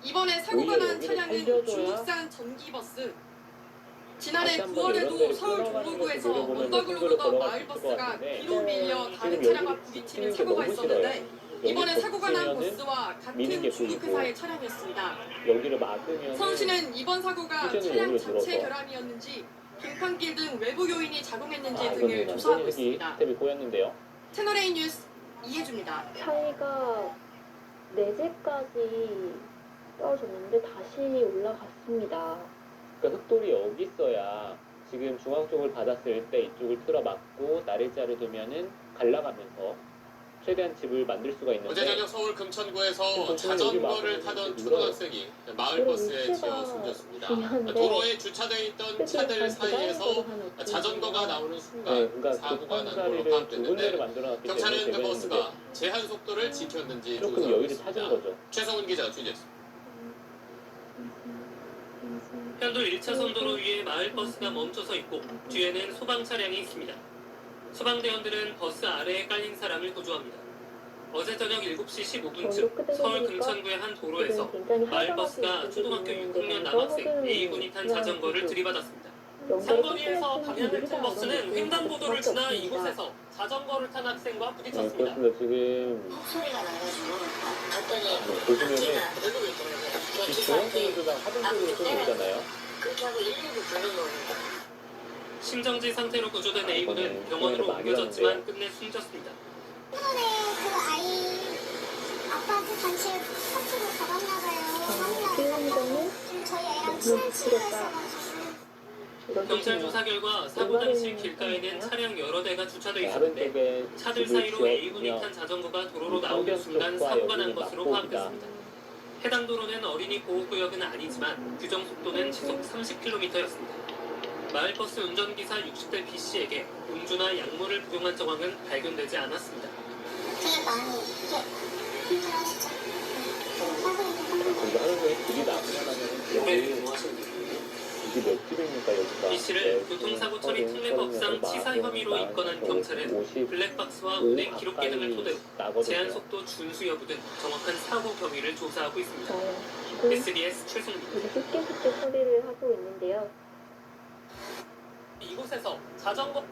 이번에 사고가 난 차량은 중국산 전기버스. 지난해 9월에도 서울 종로구에서 언덕을 오르던 마을버스가 뒤로 밀려 다른 차량과 부딪히는 사고가 있었는데 이번에 사고가 난 버스와 같은 중국 회사의 차량이었습니다. 여기를 막으면 서울시는 이번 사고가 차량 자체 결함이었는지 빙판길 등 외부 요인이 작용했는지 등을 조사하고 있습니다. 채널A 뉴스 이혜주입니다. 차이가 4제까지 떨어졌는데 다시 올라갔습니다. 그러니까 흙돌이 여기 있어야 지금 중앙 쪽을 받았을 때 이쪽을 틀어 막고 나래자를 두면은 갈라가면서 최대한 집을 만들 수가 있는데 어제 저녁 서울 금천구에서 자전거를 타던 초등학생이 마을버스에 치여 숨졌습니다. 도로에 주차되어 있던 차들 사이에서 자전거가 나오는 순간 사고가 난 걸로 파악됐는데 경찰은 그 버스가 제한 속도를 지켰는지 조사하고 있습니다. 최성훈 기자 취재했습니다. 편도 1차선 도로 위에 마을버스가 멈춰서 있고 뒤에는 소방 차량이 있습니다. 소방대원들은 버스 아래에 깔린 사람을 구조합니다. 어제 저녁 7시 15분쯤 서울 금천구의 한 도로에서 마을버스가 초등학교 6학년 남학생 A군이 탄 자전거를 들이받았습니다. 상거리에서 방향을 튼 버스는 횡단보도를 지나 이곳에서 자전거를 탄 학생과 부딪혔습니다. 그렇습니다. 지금 소리가 나가지고 갔더니 보시면은 그러고 있더라고요. 이 중앙선수가 하등쪽으로 쏘고 있잖아요. 그렇게 하고 119 부르는 겁니다. 심정지 상태로 구조된 A군은 병원으로 옮겨졌지만 끝내 숨졌습니다. 이번에 그 아이 아빠한테 단체 파트로 잡았나봐요. 지금 저희 애랑 친한 친구였어가지고. 경찰 조사 결과 사고 당시 길가에는 차량 여러 대가 주차돼 있었는데 차들 사이로 A군이 탄 자전거가 도로로 나오는 순간 사고가 난 것으로 파악됐습니다. 해당 도로는 어린이 보호구역은 아니지만 규정 속도는 시속 30km였습니다. 마을버스 운전기사 60대 B씨에게 음주나 약물을 복용한 정황은 발견되지 않았습니다. 되게 많이 힘들어하시죠? 근데 하루에 길이 나가면 이게 몇 킬로입니까 여기가? B씨를 교통사고 처리 특례법상 치사 혐의로 입건한 경찰은 블랙박스와 운행 기록계 등을 토대로 제한 속도 준수 여부 등 정확한 사고 경위를 조사하고 있습니다. SBS 최승민. 쉽게 처리를 하고 있는데요. 이곳에서 자전거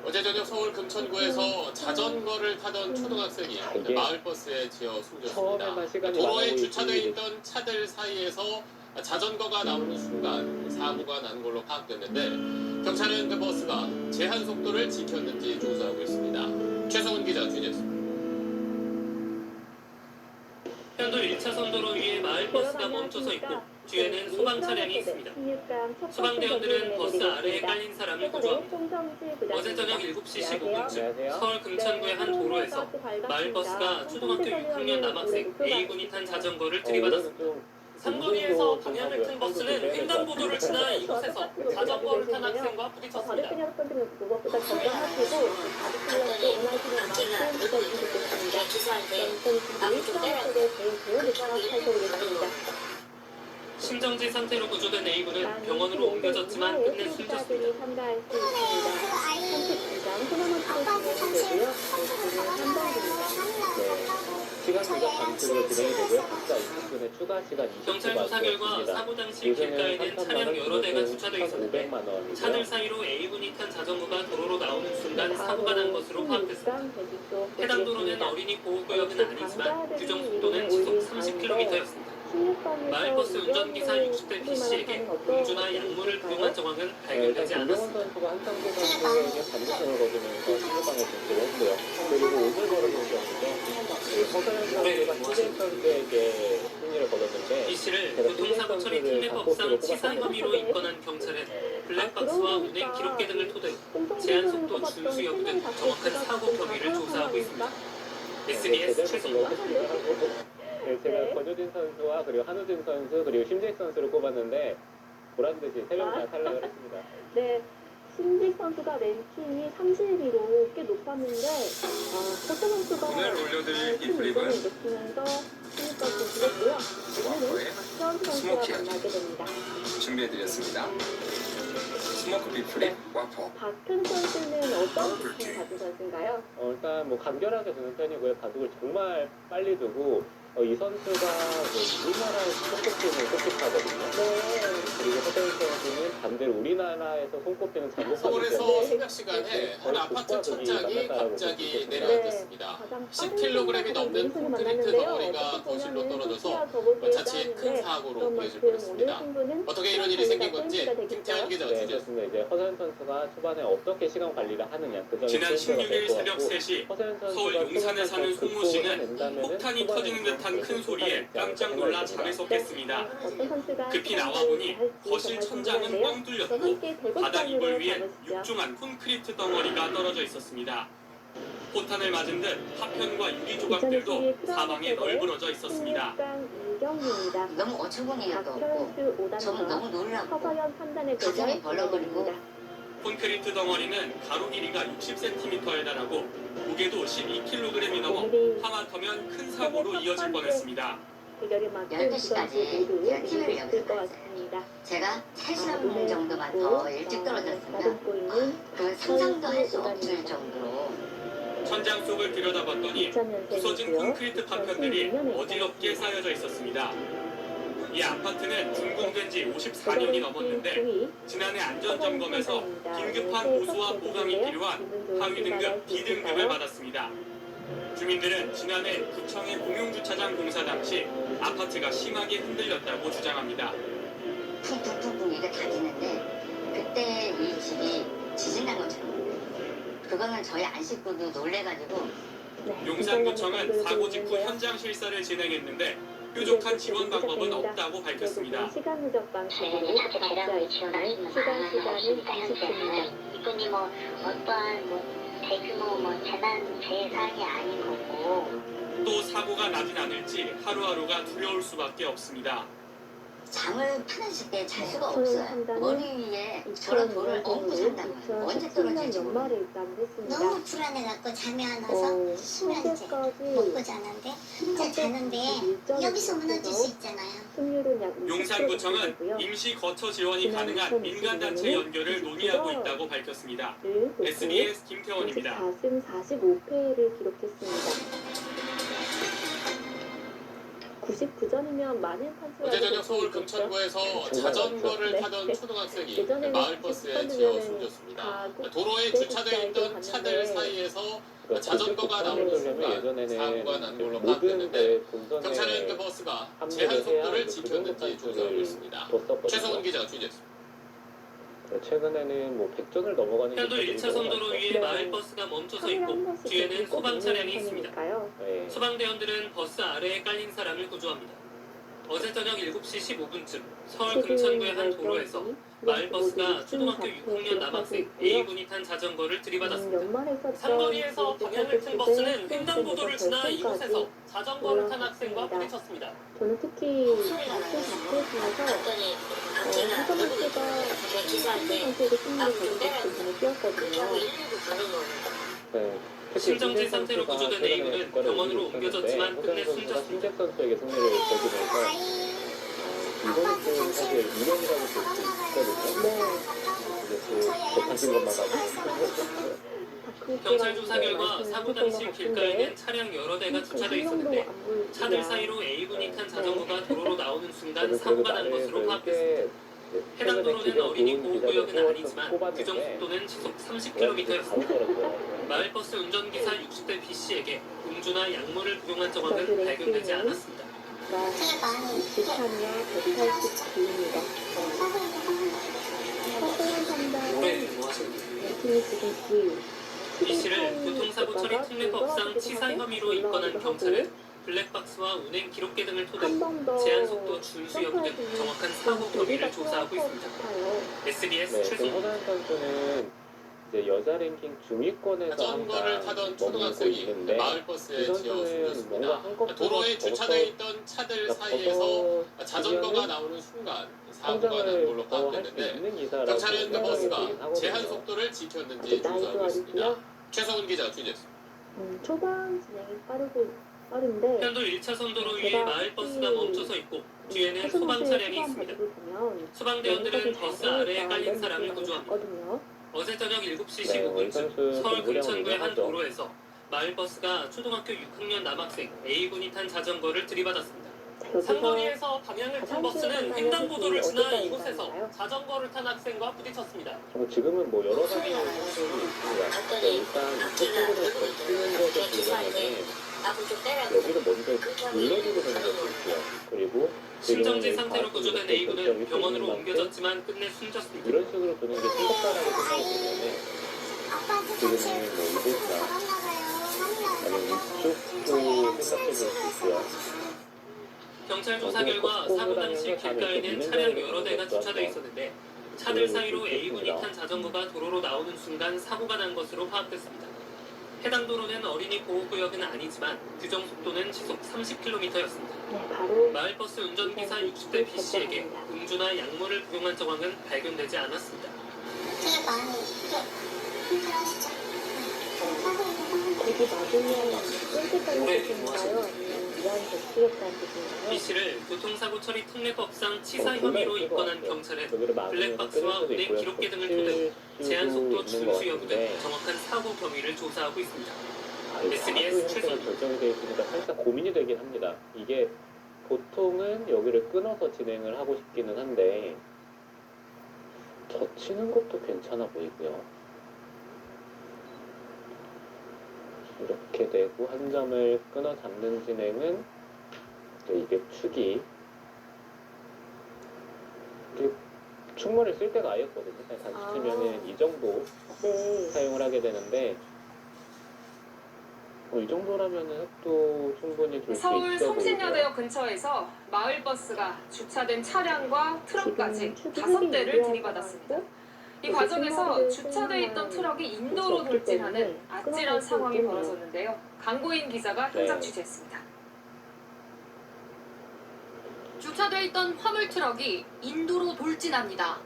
어제 저녁 서울 금천구에서 자전거를 타던 초등학생이 마을버스에 지어 숨졌습니다. 도로에 주차되어 있던 차들 사이에서 자전거가 나오는 순간 사고가 난 걸로 파악됐는데 경찰은 그 버스가 제한 속도를 지켰는지 조사하고 있습니다. 최성훈 기자 취재했습니다. 현도 1차선 도로 위에 마을버스가 멈춰서 있고 뒤에는 소방 차량이 있습니다. 소방대원들은 버스 아래에 깔린 사람을 구조합니다. 어제 저녁 7시 15분쯤 서울 금천구의 한 도로에서 마을버스가 초등학교 6학년 남학생 A군이 탄 자전거를 들이받았습니다. 삼거리에서 방향을 튼 버스는 횡단보도를 지나 이곳에서 자전거를 탄 학생과 부딪혔습니다. 심정지 상태로 구조된 A군은 병원으로 옮겨졌지만 끝내 숨졌습니다. 시간 조작 방식으로 진행이 되고요. 각자 20분의 추가 시간 20분 경찰 조사 결과 사고 당시 길가에는 차량 여러 대가 주차돼 있었는데 차들 사이로 A군이 탄 자전거가 도로로 나오는 순간 사고가 난 것으로 파악됐습니다. 해당 도로는 어린이 보호구역은 아니지만 규정 속도는 시속 30km였습니다. 마을버스 운전기사 60대 B씨에게 음주나 약물을 복용한 정황은 발견되지 않았습니다. 선수가 한상도 선수에게 반대편을 거두면서 신호방에 진출을 했고요. 그리고 오늘 벌어진 경우도 허서연 선수가 신재익 선수에게 승리를 거뒀는데 B씨를 교통사고 처리 특례법상 치사 혐의로 입건한 경찰은 블랙박스와 운행 기록계 등을 토대로 제한 속도 준수 여부 등 정확한 사고 경위를 조사하고 있습니다. SBS 최승호. 네, 제가 권효진 선수와 그리고 한우진 선수 그리고 심재익 선수를 꼽았는데 보란듯이 세 명 다 탈락을 했습니다. 네, 심재익 선수가 랭킹이 30위로 꽤 높았는데 허재 선수가 오늘 올려드릴 이 플립은 와퍼의 스모키하게 준비해드렸습니다. 스모크 비프립 와퍼. 박현 선수는 어떤 느낌 가진 선수인가요? 일단 뭐 간결하게 두는 편이고요. 바둑을 정말 빨리 두고 이 선수가 우리나라에서 손꼽히는 골키퍼거든요. 그리고 허재훈 선수는 반대로 우리나라에서 손꼽히는 장국파이기 서울에서 때문에 새벽 시간에 한 아파트 천장이 갑자기 내려앉았습니다. 10kg이 넘는 콘크리트 덩어리가 거실로 떨어져서 자칫 큰 사고로 이어질 뻔했습니다. 어떻게 이런 일이 생긴 건지 김태현 기자가 취재했습니다. 이제 허재훈 선수가 초반에 어떻게 시간 관리를 하느냐 그 점이 지난 16일 새벽 3시 서울 용산에 사는 송모 씨는 폭탄이 터지는 듯한 큰 소리에 깜짝 놀라 잠에 섰겠습니다. 급히 나와보니 거실 천장은 뻥 뚫렸고 바닥 이불 위엔 육중한 콘크리트 덩어리가 떨어져 있었습니다. 포탄을 맞은 듯 파편과 유리 조각들도 사방에 널브러져 있었습니다. 너무 어처구니도 없고 저는 너무 놀라고 가슴이 벌렁거리고 콘크리트 덩어리는 가로 길이가 60cm에 달하고 무게도 12kg이 넘어 하마터면 큰 사고로 이어질 뻔했습니다. 12시까지 제가 TV를 여기서 봤어요. 제가 3시간 정도만 더 일찍 떨어졌으면 그 상상도 할 수 없을 정도로 천장 속을 들여다봤더니 부서진 콘크리트 파편들이 어지럽게 쌓여져 있었습니다. 이 아파트는 준공된 지 54년이 넘었는데 지난해 안전점검에서 긴급한 보수와 보강이 필요한 하위 등급 B등급을 받았습니다. 주민들은 지난해 구청의 공용주차장 공사 당시 아파트가 심하게 흔들렸다고 주장합니다. 퉁퉁퉁퉁 이게 다지는데 그때 이 집이 지진 난 것처럼 그거는 저희 안식구도 놀래가지고 용산구청은 사고 직후 현장 실사를 진행했는데 뾰족한 지원 방법은 없다고 밝혔습니다. 시간 누적 방식으로 각자 있는 시간은 20분입니다. 이건이 뭐 어떠한 대규모 재난 사항이 아닌 거고 또 사고가 나진 않을지 하루하루가 두려울 수밖에 없습니다. 잠을 편하실 때 잘 수가 없어요. 머리 위에 저런 돌을 얹고 산다고요. 언제 떨어질지 모르고. 너무 불안해갖고 잠이 안 와서 수면제 먹고 자는데 혼자 자는데 여기서 무너질 수 있잖아요. 용산구청은 임시 거처 지원이 가능한 민간단체 연결을 논의하고 있다고 밝혔습니다. SBS 김태원입니다. 4승 45패를 기록했습니다. 99전이면 많은 판수가 어제 저녁 서울 금천구에서 자전거를 타던 초등학생이 마을버스에 치여 숨졌습니다. 도로에 주차되어 있던 차들 사이에서 자전거가 나오는 순간 사고가 난 걸로 파악됐는데 경찰은 그 버스가 제한 속도를 지켰는지 조사하고 있습니다. 최성훈 기자가 취재했습니다. 최근에는 뭐 100전을 넘어가는 편도 1차선 도로 위에 마을버스가 멈춰서 있고 뒤에는 소방 차량이 있습니다. 소방대원들은 버스 아래에 깔린 사람을 구조합니다. 어제 저녁 7시 15분쯤 서울 금천구의 한 도로에서 마을버스가 초등학교 6학년 남학생 A군이 탄 자전거를 들이받았습니다. 상거리에서 방향을 튼 버스는 횡단보도를 지나 이곳에서 자전거를 탄 학생과 부딪혔습니다. 저는 특히 바퀴에서 허정학교가 선수에게 승리를 거둔 부분을 뛰었거든요. 심정지 상태로 구조된 A군은 병원으로 옮겨졌지만 끝내 숨졌습니다. 선수에게 승리를 거두면서 이거는 좀 사실 유명이라고 볼 수 있거든요. 이제 또 접하신 것만 하고. 경찰 조사 결과 사고 당시 길가에는 차량 여러 대가 주차돼 있었는데 차들 사이로 A군이 탄 자전거가 도로로 나오는 순간 사고가 난 것으로 파악됐습니다. 해당 도로는 어린이 보호구역은 아니지만 규정 속도는 시속 30km였습니다. 마을버스 운전기사 60대 B씨에게 음주나 약물을 복용한 정황은 발견되지 않았습니다. 비타니아 189입니다. 서소연 상담은 지금 B씨를 교통사고 처리 특례법상 치사 혐의로 입건한 경찰은 블랙박스와 운행 기록계 등을 토대로 제한속도 준수 여부 등 정확한 사고 범위를 조사하고 있습니다. SBS 최승호. 손아연 선수는 이제 여자 랭킹 중위권에서 자전거를 타던 초등학생이 마을버스에 치여 숨졌습니다. 도로에 주차되어 있던 차들 사이에서 자전거가 나오는 순간 사고가 난 걸로 파악됐는데 경찰은 그 버스가 제한 속도를 지켰는지 조사하고 있습니다. 최성훈 기자가 취재했습니다. 초반 진행이 빠른데 편도 1차선 도로 위에 마을버스가 멈춰서 있고 뒤에는 소방 차량이 있습니다. 소방대원들은 버스 아래에 깔린 사람을 구조합니다. 어제 저녁 7시 15분쯤 서울 금천구의 한 도로에서 마을버스가 초등학교 6학년 남학생 A군이 탄 자전거를 들이받았습니다. 상거리에서 방향을 튼 버스는 횡단보도를 지나 이곳에서 자전거를 탄 학생과 부딪혔습니다. 지금은 뭐 여러 가지 상황들이 있습니다. 일단 이쪽으로 거치는 것에 보면은 여기를 먼저 눌러주고 되는 것도 있고요. 그리고 심정지 상태로 구조된 A군은 병원으로 옮겨졌지만 끝내 숨졌습니다. 이런 식으로 보는 게 심각하다고 생각이 들면 지금은 뭐 이곳이나 아니면 이쪽도 생각해 볼 수 있고요. 경찰 조사 결과 사고 당시 길가에는 차량 여러 대가 주차돼 있었는데 차들 사이로 A군이 탄 자전거가 도로로 나오는 순간 사고가 난 것으로 파악됐습니다. 해당 도로는 어린이 보호구역은 아니지만 규정 속도는 시속 30km였습니다. 마을버스 운전기사 60대 B씨에게 음주나 약물을 복용한 정황은 발견되지 않았습니다. 되게 많이 힘들어하시죠? 여기 맞으면 끈질까지 되시는가요? B씨를 교통사고 처리 특례법상 치사 혐의로 입건한 경찰은 블랙박스와 운행 기록계 등을 토대로 제한속도 준수 여부 등 정확한 사고 범위를 조사하고 있습니다. SBS 최승호. 결정이 되어 있으니까 살짝 고민이 되긴 합니다. 이게 보통은 여기를 끊어서 진행을 하고 싶기는 한데 젖히는 것도 괜찮아 보이고요. 이렇게 되고 한 점을 끊어 잡는 진행은 이게 축이 충분히 쓸 데가 아예 없거든요. 그냥 단수 치면은 이 정도 사용을 하게 되는데 이 정도라면은 획도 충분히 줄 수 있어 서울 보이고요. 성신여대역 근처에서 마을버스가 주차된 차량과 트럭까지 5대를 들이받았습니다. 이 과정에서 주차돼 있던 트럭이 인도로 돌진하는 아찔한 상황이 벌어졌는데요. 강고인 기자가 현장 취재했습니다. 주차돼 있던 화물 트럭이 인도로 돌진합니다.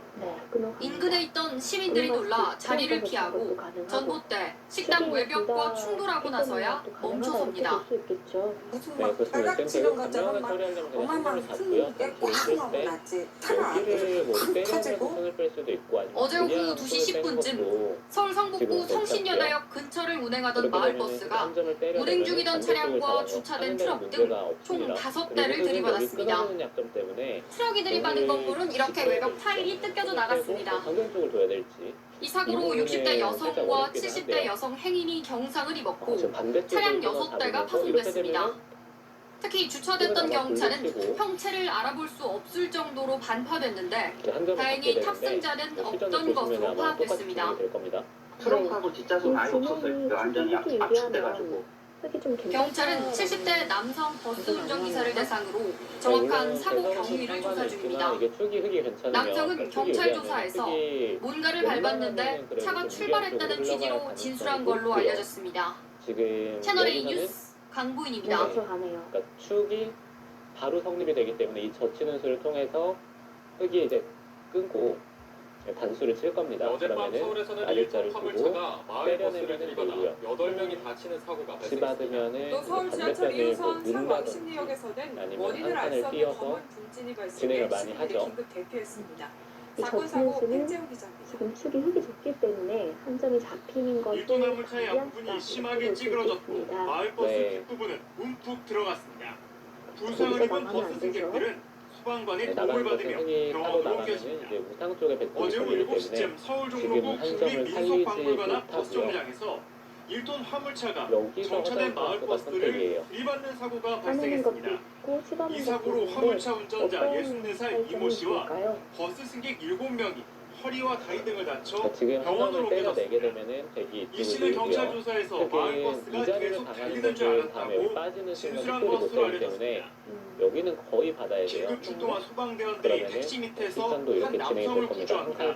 인근에 있던 시민들이 놀라 자리를 피하고 전봇대 식당 외벽과 충돌하고 나서야 멈춰섭니다. 무슨 막 빨갛지는 것처럼 막 어마어마한 큰 게 꽉 하고 났지. 차가 팍 터지고. 어제 오후 2시 10분쯤 서울 성북구 성신여대역 근처를 운행하던 마을버스가 운행 중이던 차량과 주차된 트럭 등 총 5대를 들이받았습니다. 트럭이 들이받은 건물은 이렇게 외벽 타일이 뜯겨져 나갔습니다. 이 사고로 60대 여성과 70대 여성 행인이 경상을 입었고 차량 6대가 파손됐습니다. 특히 주차됐던 경차는 형체를 알아볼 수 없을 정도로 반파됐는데 다행히 탑승자는 없던 것으로 파악됐습니다. 트럭하고 뒷좌석 아예 없었어요. 완전히 압축돼가지고. 경찰은 70대 남성 버스 운전기사를 대상으로 정확한 사고 경위를 조사 중입니다. 남성은 경찰 조사에서 뭔가를 밟았는데 차가 출발했다는 취지로 진술한 걸로 알려졌습니다. 채널A 뉴스 강보인입니다. 그러니까 축이 바로 성립이 되기 때문에 이 젖히는 수를 통해서 흙이 이제 끊고 단수를 칠 겁니다. 어젯밤 서울에서는 날짜를 1톤 화물차가 마을버스를 때려내면은 들이받아 8명이 다치는 사고가 발생했습니다. 또 서울 지하철 2호선 상왕십리역에서는 원인을 알 수 없는 검은 분진이 발생해 시민들이 긴급 대피했습니다. 사건 사고 팽재훈 기자입니다. 지금 축이 흙이 좁기 때문에 한 점이 잡히는 것이 1톤 화물차의 앞부분이 심하게 찌그러졌고 마을버스 뒷부분은 움푹 들어갔습니다. 부상을 입은 버스 승객들은 소방관의 도움을 받으며 병원으로 옮겨집니다. 어제 오후 7시쯤 서울 종로구 국립민속박물관 앞 버스 정류장에서 1톤 화물차가 정차된 마을버스를 들이받는 사고가 발생했습니다. 이 사고로 화물차 운전자 64살 이모 씨와 버스 승객 7명이 허리와 다리 등을 다쳐 병원으로 옮겨졌습니다. 이 씨는 경찰 조사에서 마을버스가 계속 달리는 줄 알았다고 진술한 것으로 알려졌습니다. 여기는 거의 바다에 돼요. 긴급 출동한 소방대원들이 택시 밑에서 한 남성을 구조합니다.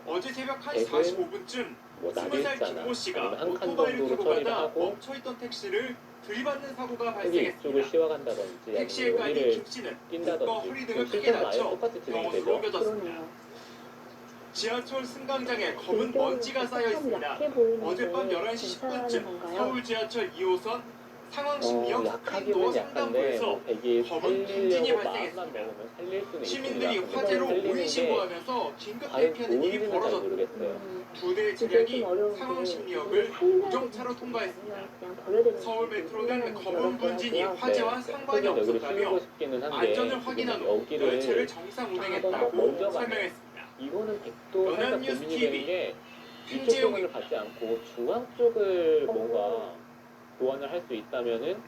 어제 새벽 1시 45분쯤 20살 김모 씨가 오토바이를 타고 가다 멈춰있던 택시를 들이받는 사고가 발생했습니다. 택시에 깔린 김 씨는 목과 허리 등을 크게 다쳐 병원으로 옮겨졌습니다. 지하철 승강장에 검은 먼지가 쌓여 있습니다. 어젯밤 11시 10분쯤 서울 지하철 2호선 상황심리역 크림도어 상당부에서 검은 분진이 발생했습니다. 시민들이 화재로 오인 신고하면서 긴급 대피하는 일이 벌어졌습니다. 2대의 차량이 상황심리역을 우정차로 통과했습니다. 서울 메트로는 검은 분진이 화재와 상관이 없었다며 안전을 확인한 후 열차를 정상 운행했다고 설명했습니다. 이거는 백도 연합뉴스 TV 이쪽 부분을 받지 않고 중앙 쪽을 뭔가 교환을 할 수 있다면은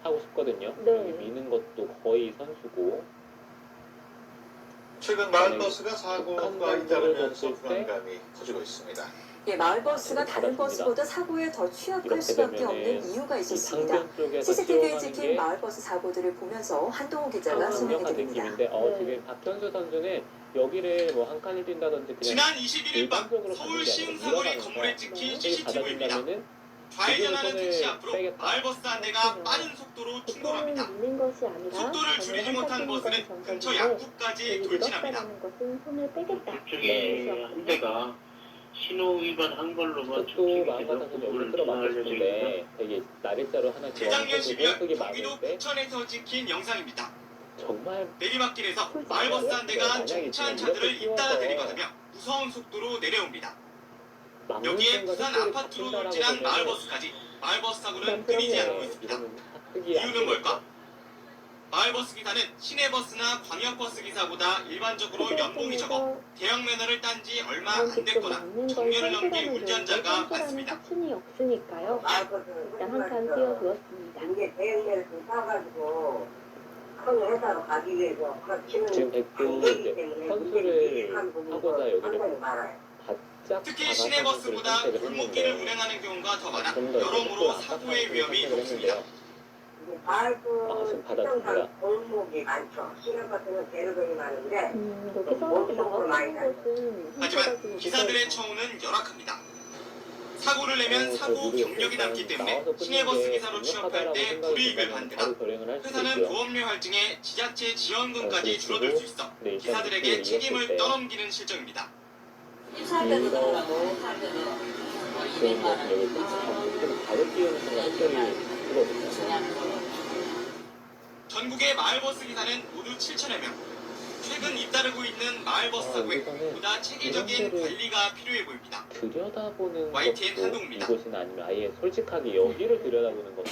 하고 싶거든요. 여기 미는 것도 거의 선수고. 최근 마을버스가 사고가 잇따르면서 불안감이 커지고 있습니다. 예, 마을버스가 다른 버스보다 사고에 더 취약할 수밖에 없는 이유가 있었습니다. CCTV에 찍힌 마을버스 사고들을 보면서 한동호 기자가 설명해드립니다. 지금 박현수 선수는 여기를 뭐 한 칸을 뛴다든지 그냥 지난 21일 밤 서울 시흥사거리 건물에 찍힌 CCTV입니다. 좌회전하는 택시 앞으로 마을버스 한 대가 빠른 속도로 충돌합니다. 속도를 줄이지 못한 버스는 근처 약국까지 돌진합니다. 그쪽에 한 대가 신호 위반한 걸로만 또 마음 같아서 여기 들어맞고 싶은데 되게 날짜로 하나 재작년 12월 경기도 부천에서 찍힌 영상입니다. 정말 내리막길에서 마을버스 한 대가 정차한 차들을 잇따라 들이받으며 무서운 속도로 내려옵니다. 여기에 부산 아파트로 돌진한 마을버스까지 마을버스 사고는 끊이지 않고 있습니다. 이유는 뭘까? 마을버스 기사는 시내버스나 광역버스 기사보다 일반적으로 연봉이 적어 대형 면허를 딴 지 얼마 안 됐거나 정년을 넘긴 운전자가 많습니다. 사춘이 없으니까요. 일단 한 칸 띄워두었습니다. 이게 대형면을 좀 사가지고 큰 회사로 가기 위해서 지금 백도 이제 선수를 하고자 여기를 바짝 특히 시내버스보다 골목길을 운행하는 경우가 더 많아 여러모로 사고의 위험이 높습니다. 지금 받았습니다. 골목이 많죠. 시내버스는 대로변이 많은데 여기서 골목으로 많이 다녀요. 하지만 기사들의 처우는 열악합니다. 사고를 내면 사고 경력이 남기 때문에 시내버스 기사로 취업할 때 불이익을 받는다. 회사는 보험료 할증에 지자체 지원금까지 줄어들 수 있어 기사들에게 책임을 떠넘기는 실정입니다. 지금 여기 바로 띄우는 순간 흡혈이 뜨거든요. 전국의 마을버스 기사는 모두 7천여 명. 최근 잇따르고 있는 마을버스 사고에 보다 체계적인 관리가 필요해 보입니다. 들여다보는 YTN 것도 한동훈입니다. 이곳이나 아니면 아예 솔직하게 여기를 들여다보는 것도